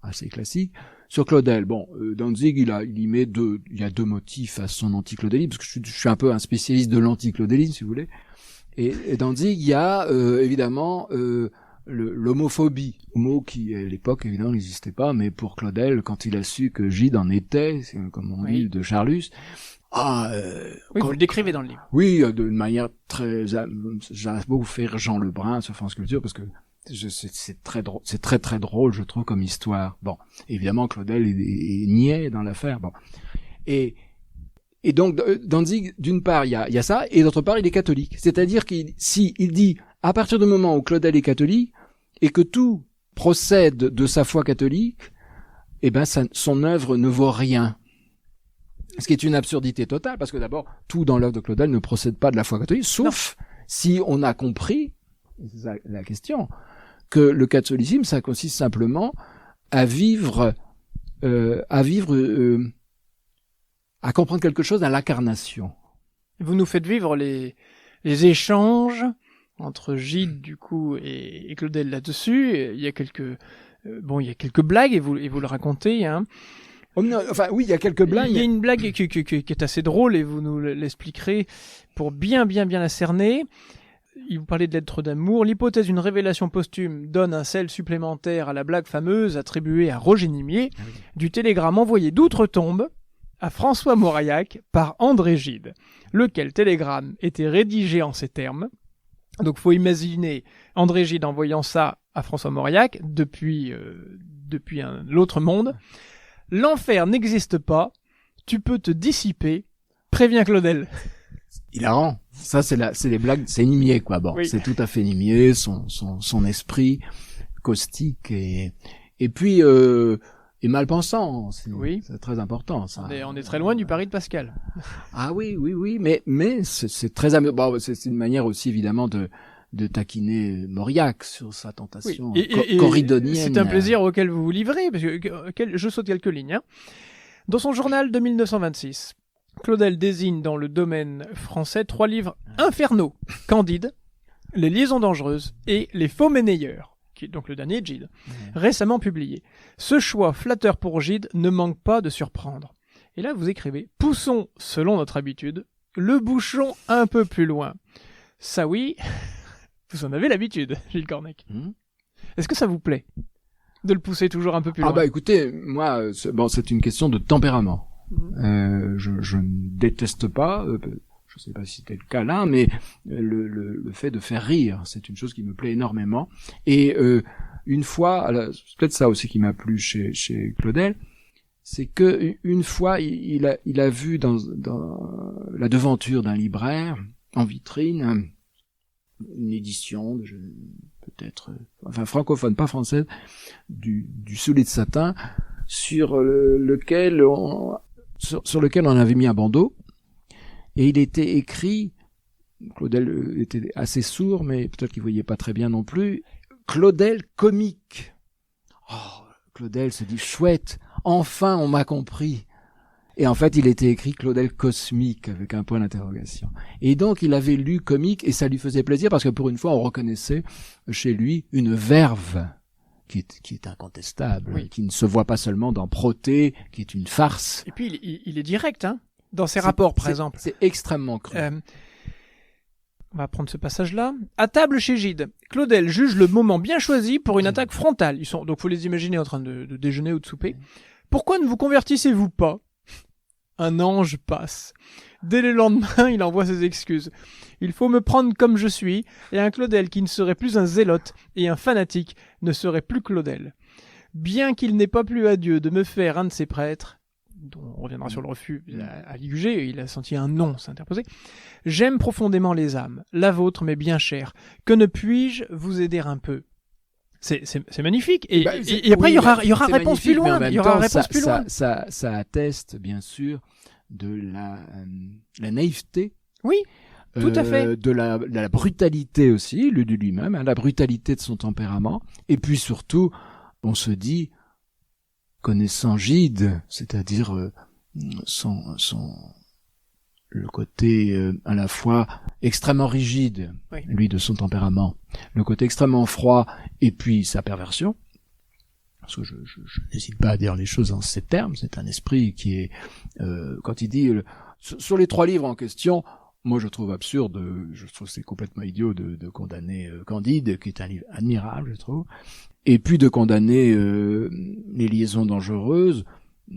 assez classique sur Claudel. Bon, Danzig, il y a 2 motifs à son anti-claudélisme, parce que je suis un peu un spécialiste de l'anti-claudélisme, si vous voulez. Et Danzig, il y a évidemment l'homophobie, mot qui à l'époque évidemment n'existait pas, mais pour Claudel, quand il a su que Gide en était, comme on dit de Charlus, vous le décrivez dans le livre. Oui, d'une manière très, j'arrive beaucoup faire Jean Lebrun sur France Culture, parce que c'est très drôle, c'est très très drôle, je trouve, comme histoire. Bon, évidemment, Claudel est niais dans l'affaire. Bon, et donc Danzig, d'une part, il y a ça, et d'autre part, il est catholique. C'est-à-dire qu'il dit, à partir du moment où Claudel est catholique et que tout procède de sa foi catholique, eh ben, son œuvre ne vaut rien. Ce qui est une absurdité totale, parce que d'abord, tout dans l'œuvre de Claudel ne procède pas de la foi catholique, sauf si on a compris, c'est ça la question, que le catholicisme, ça consiste simplement à comprendre quelque chose à l'incarnation. Vous nous faites vivre les échanges entre Gide, du coup, et Claudel là-dessus. Il y a quelques blagues, et vous le racontez, hein. Enfin, oui, il y a quelques blagues. Il y a une blague qui est assez drôle, et vous nous l'expliquerez pour bien la cerner. Il vous parlait de lettres d'amour. L'hypothèse d'une révélation posthume donne un sel supplémentaire à la blague fameuse attribuée à Roger Nimier du télégramme envoyé d'outre-tombe à François Mauriac par André Gide, lequel télégramme était rédigé en ces termes. Donc, faut imaginer André Gide envoyant ça à François Mauriac depuis l'autre monde. L'enfer n'existe pas, tu peux te dissiper, préviens Claudel. Hilarant. Ça, c'est les blagues, c'est Nimier, quoi. Bon, oui. C'est tout à fait Nimier, son esprit caustique et puis, et mal pensant. C'est très important, ça. On est très loin du pari de Pascal. Ah oui, mais c'est très bon, c'est une manière aussi, évidemment, de taquiner Mauriac sur sa tentation corridonienne. C'est un plaisir auquel vous vous livrez, parce que je saute quelques lignes. Hein. Dans son journal de 1926, Claudel désigne dans le domaine français 3 livres infernaux: Candide, Les liaisons dangereuses et Les faux monnayeurs, qui est donc le dernier de Gide, récemment publié. Ce choix flatteur pour Gide ne manque pas de surprendre. Et là, vous écrivez: poussons, selon notre habitude, le bouchon un peu plus loin. Ça oui, vous en avez l'habitude, Gilles Cornec. Est-ce que ça vous plaît de le pousser toujours un peu plus loin? Ah bah écoutez, moi, c'est une question de tempérament. Je ne déteste pas, je sais pas si c'était le cas là, mais le fait de faire rire, c'est une chose qui me plaît énormément. Et une fois, c'est peut-être ça aussi qui m'a plu chez Claudel, c'est que une fois il a vu dans la devanture d'un libraire en vitrine une édition, peut-être, francophone, pas française, du Soulier de satin, sur lequel on avait mis un bandeau, et il était écrit, Claudel était assez sourd, mais peut-être qu'il voyait pas très bien non plus, Claudel comique. Oh, Claudel se dit, chouette, enfin on m'a compris. Et en fait, il était écrit Claudel cosmique avec un point d'interrogation. Et donc, il avait lu comique et ça lui faisait plaisir parce que pour une fois, on reconnaissait chez lui une verve qui est incontestable, oui, qui ne se voit pas seulement dans Proté, qui est une farce. Et puis, il est direct, hein, dans ses rapports, par exemple. C'est extrêmement cru. On va prendre ce passage-là. À table chez Gide, Claudel juge le moment bien choisi pour une attaque frontale. Donc, faut les imaginer en train de déjeuner ou de souper. Pourquoi ne vous convertissez-vous pas ? Un ange passe. Dès le lendemain, il envoie ses excuses. Il faut me prendre comme je suis, et un Claudel qui ne serait plus un zélote et un fanatique ne serait plus Claudel. Bien qu'il n'ait pas plu à Dieu de me faire un de ses prêtres, dont on reviendra sur le refus à Ligugé, il a senti un non s'interposer, j'aime profondément les âmes, la vôtre m'est bien chère. Que ne puis-je vous aider un peu ? C'est magnifique. Et après, il y aura réponse plus loin. Il y aura réponse plus loin. Ça atteste, bien sûr, de la naïveté. Oui, tout à fait. De la brutalité aussi, de lui-même, la brutalité de son tempérament. Et puis surtout, on se dit, connaissant Gide, c'est-à-dire le côté à la fois extrêmement rigide, oui, lui de son tempérament, le côté extrêmement froid, et puis sa perversion, parce que je n'hésite pas à dire les choses en ces termes, c'est un esprit qui est, quand il dit, sur les 3 livres en question, moi je trouve absurde, je trouve c'est complètement idiot de condamner Candide, qui est un livre admirable, je trouve, et puis de condamner les liaisons dangereuses.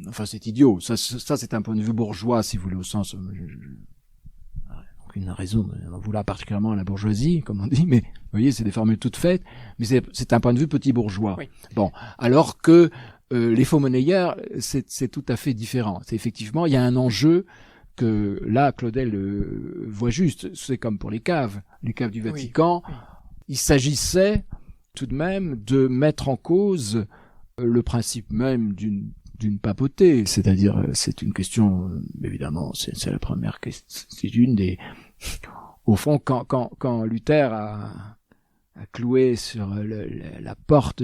Enfin, c'est idiot. Ça, c'est un point de vue bourgeois, si vous voulez, au sens... aucune raison d'en vouloir particulièrement à la bourgeoisie, comme on dit, mais vous voyez, c'est des formules toutes faites, mais c'est un point de vue petit bourgeois. Oui. Bon, alors que les faux monnayeurs, c'est tout à fait différent. C'est effectivement, il y a un enjeu que là, Claudel voit juste. C'est comme pour les caves du Vatican. Oui. Il s'agissait tout de même de mettre en cause le principe même d'une papauté, c'est-à-dire c'est une question, évidemment, c'est la première question, c'est une des... Au fond, quand Luther a cloué sur la porte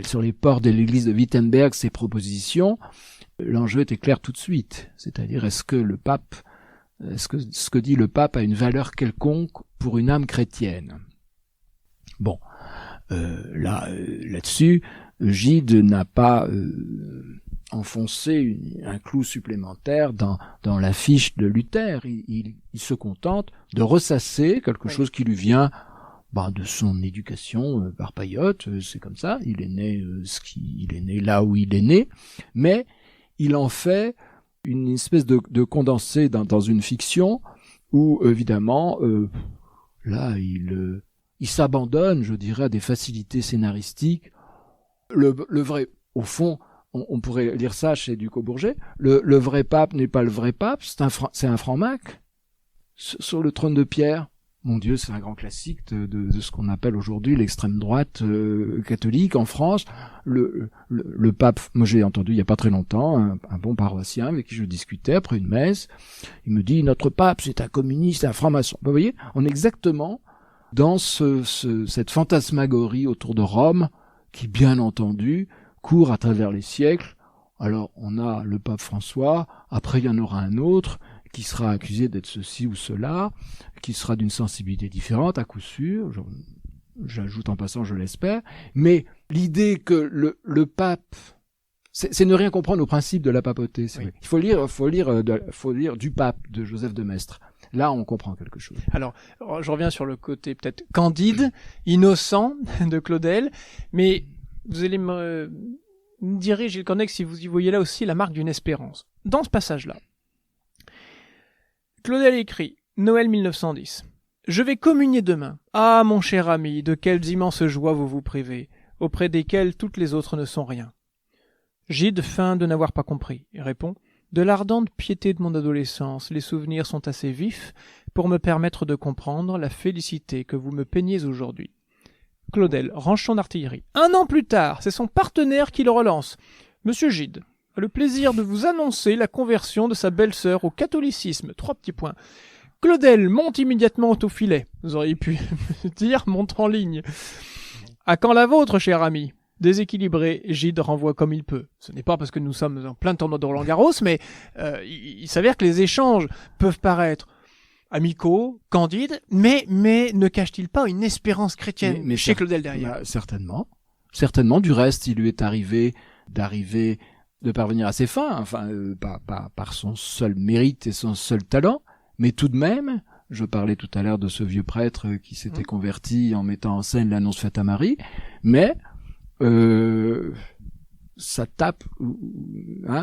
sur les portes de l'église de Wittenberg ses propositions, l'enjeu était clair tout de suite, c'est-à-dire est-ce que ce que dit le pape a une valeur quelconque pour une âme chrétienne? Bon, là-dessus, Gide n'a pas enfoncer un clou supplémentaire dans la fiche de Luther. Il se contente de ressasser quelque chose qui lui vient de son éducation par Payotte, c'est comme ça, il est né là où il est né, mais il en fait une espèce de condensé dans une fiction où évidemment là il s'abandonne, je dirais, à des facilités scénaristiques. Le vrai, au fond, on pourrait lire ça chez Ducos-Bourget. Le vrai pape n'est pas le vrai pape, c'est un franc-mac. Sur le trône de Pierre, mon Dieu, c'est un grand classique de ce qu'on appelle aujourd'hui l'extrême droite catholique en France. Le pape, moi j'ai entendu il y a pas très longtemps un bon paroissien avec qui je discutais après une messe. Il me dit notre pape c'est un communiste, un franc-maçon. Vous voyez, on est exactement dans cette fantasmagorie autour de Rome qui, bien entendu, court à travers les siècles. Alors, on a le pape François, après il y en aura un autre, qui sera accusé d'être ceci ou cela, qui sera d'une sensibilité différente, à coup sûr, j'ajoute en passant, je l'espère, mais l'idée que le pape, c'est ne rien comprendre au principe de la papauté. Oui. Il faut lire du pape, de Joseph de Maistre. Là, on comprend quelque chose. Alors, je reviens sur le côté peut-être candide, innocent de Claudel, mais vous allez me dire, Gilles Corneille, si vous y voyez là aussi la marque d'une espérance. Dans ce passage-là, Claudel écrit, Noël 1910. « Je vais communier demain. Ah, mon cher ami, de quelles immenses joies vous vous privez, auprès desquelles toutes les autres ne sont rien. » Gide feint de n'avoir pas compris. Il répond, De l'ardente piété de mon adolescence, les souvenirs sont assez vifs pour me permettre de comprendre la félicité que vous me peignez aujourd'hui. Claudel range son artillerie. 1 an plus tard, c'est son partenaire qui le relance. Monsieur Gide a le plaisir de vous annoncer la conversion de sa belle-sœur au catholicisme. 3 petits points. Claudel monte immédiatement au filet. Vous auriez pu dire monte en ligne. À quand la vôtre, cher ami? Déséquilibré, Gide renvoie comme il peut. Ce n'est pas parce que nous sommes en plein tournoi de Roland-Garros, mais il s'avère que les échanges peuvent paraître amicaux, candides, mais ne cachent-ils pas une espérance chrétienne chez Claudel derrière? Certainement. Certainement. Du reste, il lui est arrivé de parvenir à ses fins, pas par son seul mérite et son seul talent, mais tout de même, je parlais tout à l'heure de ce vieux prêtre qui s'était converti en mettant en scène l'annonce faite à Marie, mais ça tape,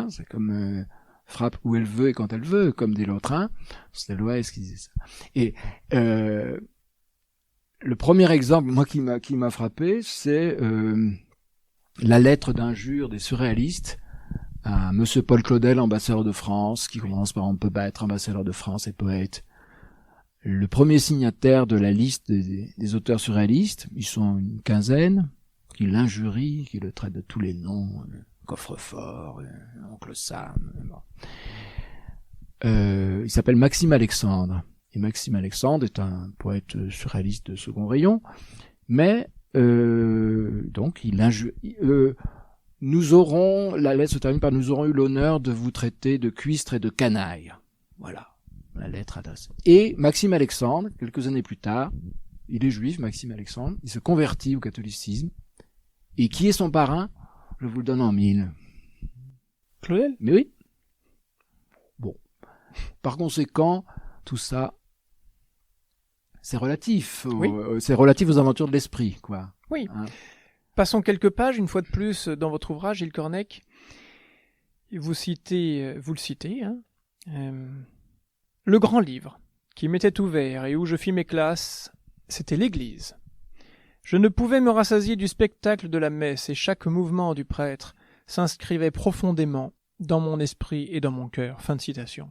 c'est comme frappe où elle veut et quand elle veut, comme dit l'autre, c'était Loès qui disait ça. Et le premier exemple, moi qui m'a frappé, c'est la lettre d'injure des surréalistes à Monsieur Paul Claudel, ambassadeur de France, qui commence par « On ne peut pas être ambassadeur de France et poète ». Le premier signataire de la liste des auteurs surréalistes, ils sont une quinzaine, qui l'injurient, qui le traitent de tous les noms, coffre-fort, oncle Sam. Bon. Il s'appelle Maxime Alexandre. Et Maxime Alexandre est un poète surréaliste de second rayon, mais donc il injure. La lettre se termine par « Nous aurons eu l'honneur de vous traiter de cuistre et de canaille ». Voilà, la lettre adresse. Et Maxime Alexandre, quelques années plus tard, il est juif, Maxime Alexandre, il se convertit au catholicisme. Et qui est son parrain? Je vous le donne en 1000. Claudel? Mais oui. Bon. Par conséquent, tout ça, c'est relatif. C'est relatif aux aventures de l'esprit, quoi. Oui. Passons quelques pages, une fois de plus, dans votre ouvrage, Gilles Cornec. Vous le citez, le grand livre qui m'était ouvert et où je fis mes classes, c'était l'Église. Je ne pouvais me rassasier du spectacle de la messe et chaque mouvement du prêtre s'inscrivait profondément dans mon esprit et dans mon cœur. Fin de citation.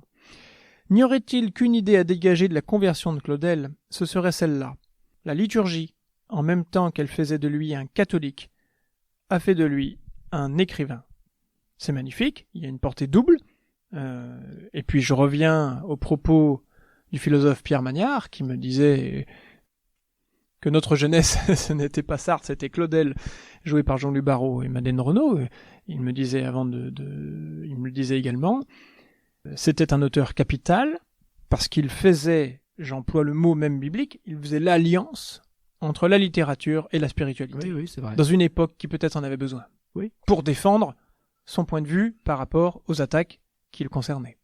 N'y aurait-il qu'une idée à dégager de la conversion de Claudel, ce serait celle-là. La liturgie, en même temps qu'elle faisait de lui un catholique, a fait de lui un écrivain. C'est magnifique, il y a une portée double. Et puis je reviens aux propos du philosophe Pierre Magnard qui me disait que notre jeunesse, ce n'était pas Sartre, c'était Claudel, joué par Jean-Luc Barrault et Madeleine Renaud. Il me disait il me le disait également, c'était un auteur capital parce qu'il faisait, j'emploie le mot même biblique, il faisait l'alliance entre la littérature et la spiritualité. Oui, c'est vrai. Dans une époque qui peut-être en avait besoin. Oui. Pour défendre son point de vue par rapport aux attaques qui le concernaient.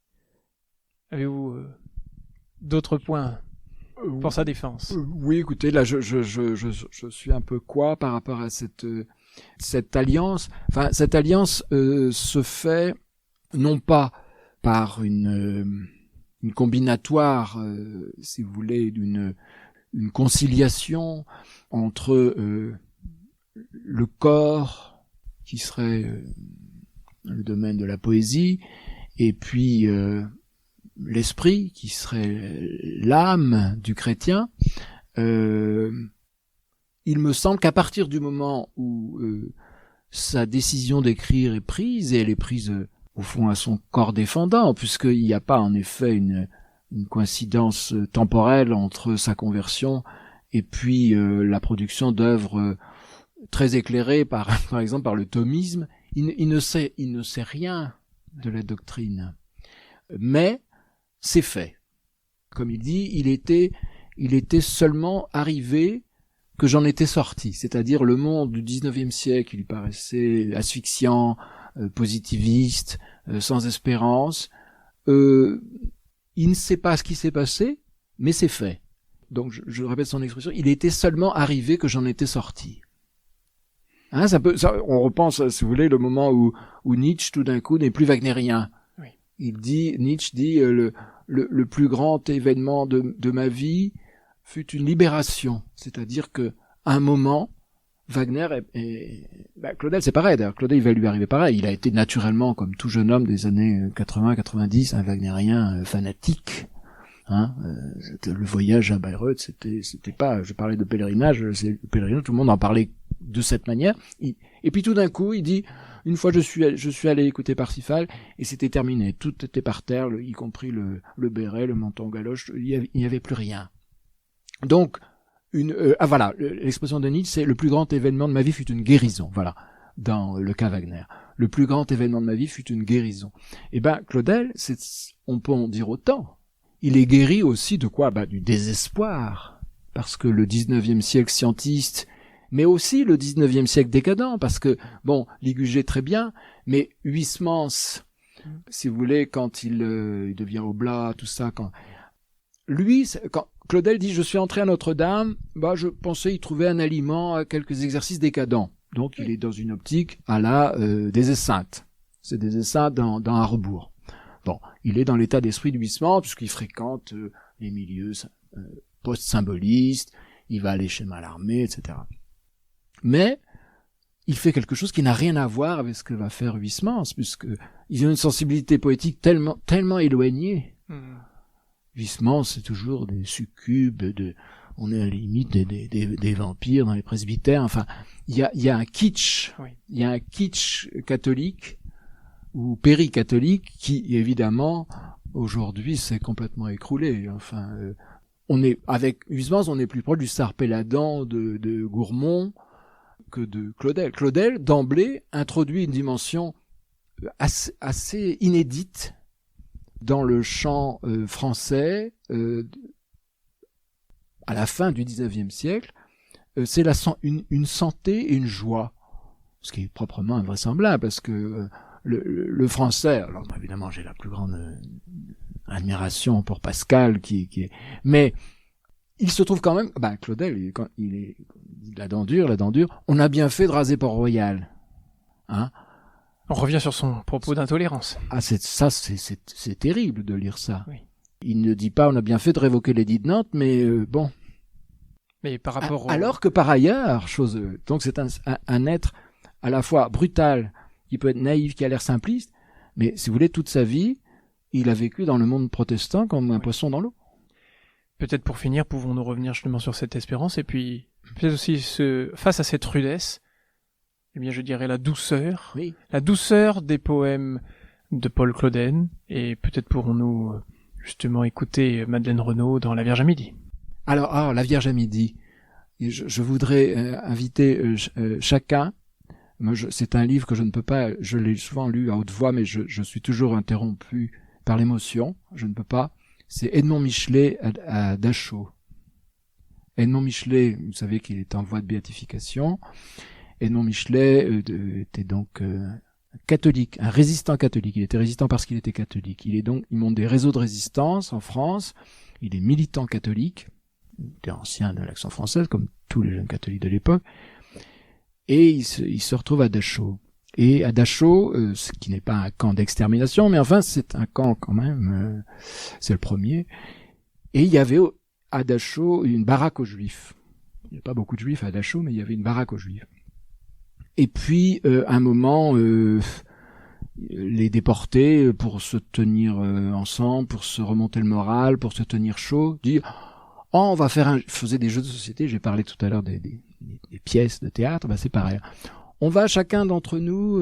Avez-vous d'autres points pour sa défense? Oui, écoutez, là, je suis un peu par rapport à cette alliance. Enfin, cette alliance se fait non pas par une combinatoire, si vous voulez, une conciliation entre le corps, qui serait le domaine de la poésie, et puis l'esprit, qui serait l'âme du chrétien. Il me semble qu'à partir du moment où sa décision d'écrire est prise, et elle est prise au fond à son corps défendant, puisqu'il n'y a pas en effet une coïncidence temporelle entre sa conversion et puis la production d'œuvres très éclairées par exemple par le thomisme. Il ne sait rien de la doctrine, mais c'est fait. Comme il dit, il était seulement arrivé que j'en étais sorti, c'est-à-dire le monde du 19e siècle, il lui paraissait asphyxiant, positiviste, sans espérance. Il ne sait pas ce qui s'est passé, mais c'est fait. Donc je répète son expression, il était seulement arrivé que j'en étais sorti. On repense, si vous voulez, le moment où Nietzsche tout d'un coup n'est plus wagnérien. Oui. Nietzsche dit le plus grand événement de ma vie fut une libération, c'est-à-dire que à un moment Wagner Claudel, c'est pareil. D'ailleurs, Claudel, il va lui arriver pareil. Il a été naturellement, comme tout jeune homme des années 80-90, un wagnérien fanatique. Le voyage à Bayreuth, c'était pas, je parlais de pèlerinage, c'est le pèlerinage, tout le monde en parlait de cette manière. Et puis tout d'un coup, il dit, une fois je suis allé écouter Parsifal, et c'était terminé. Tout était par terre, y compris le béret, le menton galoche, il y avait plus rien. Donc, voilà, l'expression de Nietzsche, c'est le plus grand événement de ma vie fut une guérison. Voilà, dans le cas Wagner. Le plus grand événement de ma vie fut une guérison. Eh ben, Claudel, on peut en dire autant. Il est guéri aussi de quoi? Du désespoir. Parce que le 19e siècle scientiste, mais aussi le 19e siècle décadent, parce que, Ligugé très bien, mais Huysmans, si vous voulez, quand il devient oblat, tout ça, quand Claudel dit « Je suis entré à Notre-Dame », je pensais y trouver un aliment à quelques exercices décadents. Donc il est dans une optique à la des Esseintes. C'est des Esseintes dans Harbourg. Il est dans l'état d'esprit de Huysmans, puisqu'il fréquente les milieux post-symbolistes, il va aller chez Mallarmé, etc. Mais il fait quelque chose qui n'a rien à voir avec ce que va faire Huysmans, puisqu'il a une sensibilité poétique tellement éloignée. Huysmans, c'est toujours des succubes, on est à la limite des vampires dans les presbytères. Enfin, il y a un kitsch, il y a un kitsch catholique ou péri-catholique qui, évidemment, aujourd'hui, s'est complètement écroulé. Enfin, avec Huysmans, on est plus proche du Sarpelladant de Gourmont que de Claudel. Claudel, d'emblée, introduit une dimension assez inédite dans le chant français à la fin du XIXe siècle. C'est une santé et une joie, ce qui est proprement invraisemblable, parce que le français, alors évidemment j'ai la plus grande admiration pour Pascal, mais il se trouve quand même, Claudel, quand il est la dent dure, on a bien fait de raser Port-Royal, On revient sur son propos d'intolérance. C'est terrible de lire ça. Oui. Il ne dit pas on a bien fait de révoquer l'édit de Nantes, mais bon. Mais par rapport alors que par ailleurs, donc c'est un être à la fois brutal, qui peut être naïf, qui a l'air simpliste, mais si vous voulez, toute sa vie, il a vécu dans le monde protestant comme un poisson dans l'eau. Peut-être pour finir, pouvons-nous revenir justement sur cette espérance, et puis peut-être aussi face à cette rudesse, je dirais la douceur des poèmes de Paul Claudel, et peut-être pourrons-nous justement écouter Madeleine Renaud dans La Vierge à midi. Alors, La Vierge à midi, je voudrais inviter chacun. Moi, c'est un livre que je ne peux pas, je l'ai souvent lu à haute voix, mais je suis toujours interrompu par l'émotion, je ne peux pas. C'est Edmond Michelet à Dachau. Edmond Michelet, vous savez qu'il est en voie de béatification. Edmond Michelet était donc catholique, un résistant catholique. Il était résistant parce qu'il était catholique. Il monte des réseaux de résistance en France. Il est militant catholique. Il était ancien de l'Action française, comme tous les jeunes catholiques de l'époque. Et il se retrouve à Dachau. Et à Dachau, ce qui n'est pas un camp d'extermination, mais enfin c'est un camp quand même, c'est le premier. Et il y avait à Dachau une baraque aux Juifs. Il n'y a pas beaucoup de Juifs à Dachau, mais il y avait une baraque aux Juifs. Et puis, à un moment, les déportés, pour se tenir ensemble, pour se remonter le moral, pour se tenir chaud, disent « Oh, on va faire faisait des jeux de société, j'ai parlé tout à l'heure des pièces de théâtre, c'est pareil. On va chacun d'entre nous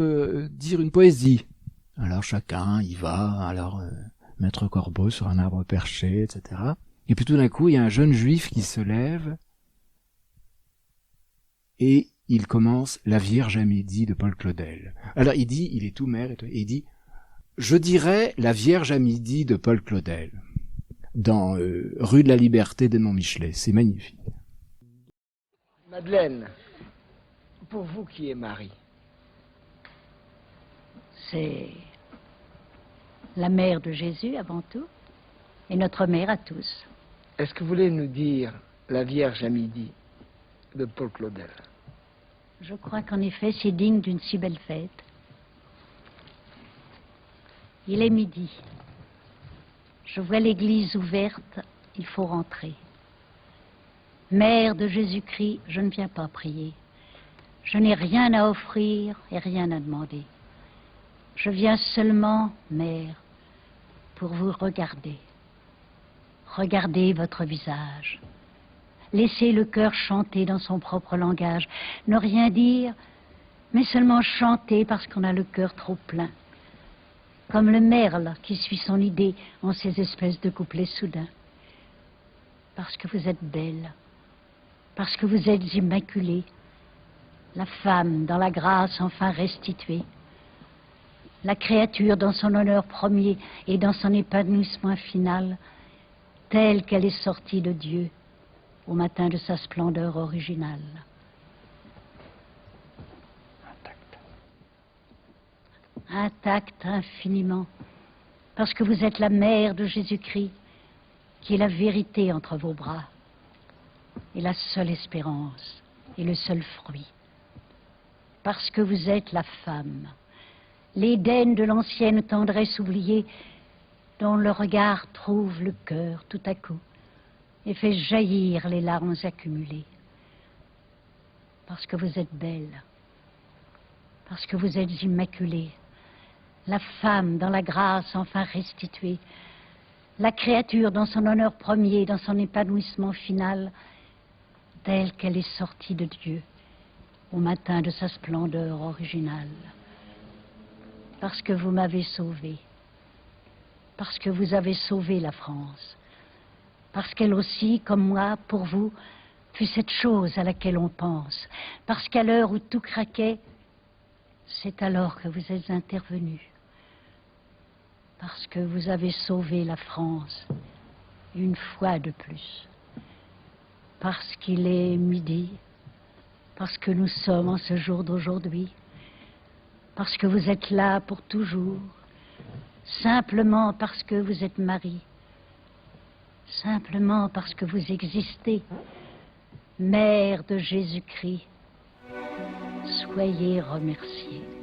dire une poésie. Alors chacun y va, alors Maître Corbeau sur un arbre perché, etc. Et puis tout d'un coup, il y a un jeune juif qui se lève et il commence La Vierge à midi de Paul Claudel. Alors il dit, il est tout maigre, et il dit « Je dirais La Vierge à midi de Paul Claudel » dans rue de la Liberté d'Edmond Michelet. C'est magnifique. Madeleine, pour vous qui est Marie? C'est la mère de Jésus avant tout, et notre mère à tous. Est-ce que vous voulez nous dire La Vierge à midi de Paul Claudel? Je crois qu'en effet, c'est digne d'une si belle fête. Il est midi. Je vois l'église ouverte, il faut rentrer. Mère de Jésus-Christ, je ne viens pas prier. Je n'ai rien à offrir et rien à demander. Je viens seulement, Mère, pour vous regarder. Regardez votre visage. Laissez le cœur chanter dans son propre langage. Ne rien dire, mais seulement chanter parce qu'on a le cœur trop plein. Comme le merle qui suit son idée en ces espèces de couplets soudains. Parce que vous êtes belle, parce que vous êtes immaculée, la femme dans la grâce enfin restituée, la créature dans son honneur premier et dans son épanouissement final, telle qu'elle est sortie de Dieu au matin de sa splendeur originale. Intacte infiniment, parce que vous êtes la mère de Jésus-Christ, qui est la vérité entre vos bras, et la seule espérance, et le seul fruit. Parce que vous êtes la femme, l'Éden de l'ancienne tendresse oubliée, dont le regard trouve le cœur tout à coup, et fait jaillir les larmes accumulées. Parce que vous êtes belle, parce que vous êtes immaculée, la femme dans la grâce enfin restituée, la créature dans son honneur premier, dans son épanouissement final, telle qu'elle est sortie de Dieu au matin de sa splendeur originale. Parce que vous m'avez sauvée, parce que vous avez sauvé la France, parce qu'elle aussi, comme moi, pour vous, fut cette chose à laquelle on pense, parce qu'à l'heure où tout craquait, c'est alors que vous êtes intervenu. Parce que vous avez sauvé la France une fois de plus. Parce qu'il est midi, parce que nous sommes en ce jour d'aujourd'hui, parce que vous êtes là pour toujours, simplement parce que vous êtes Marie, simplement parce que vous existez, Mère de Jésus-Christ. Soyez remerciés.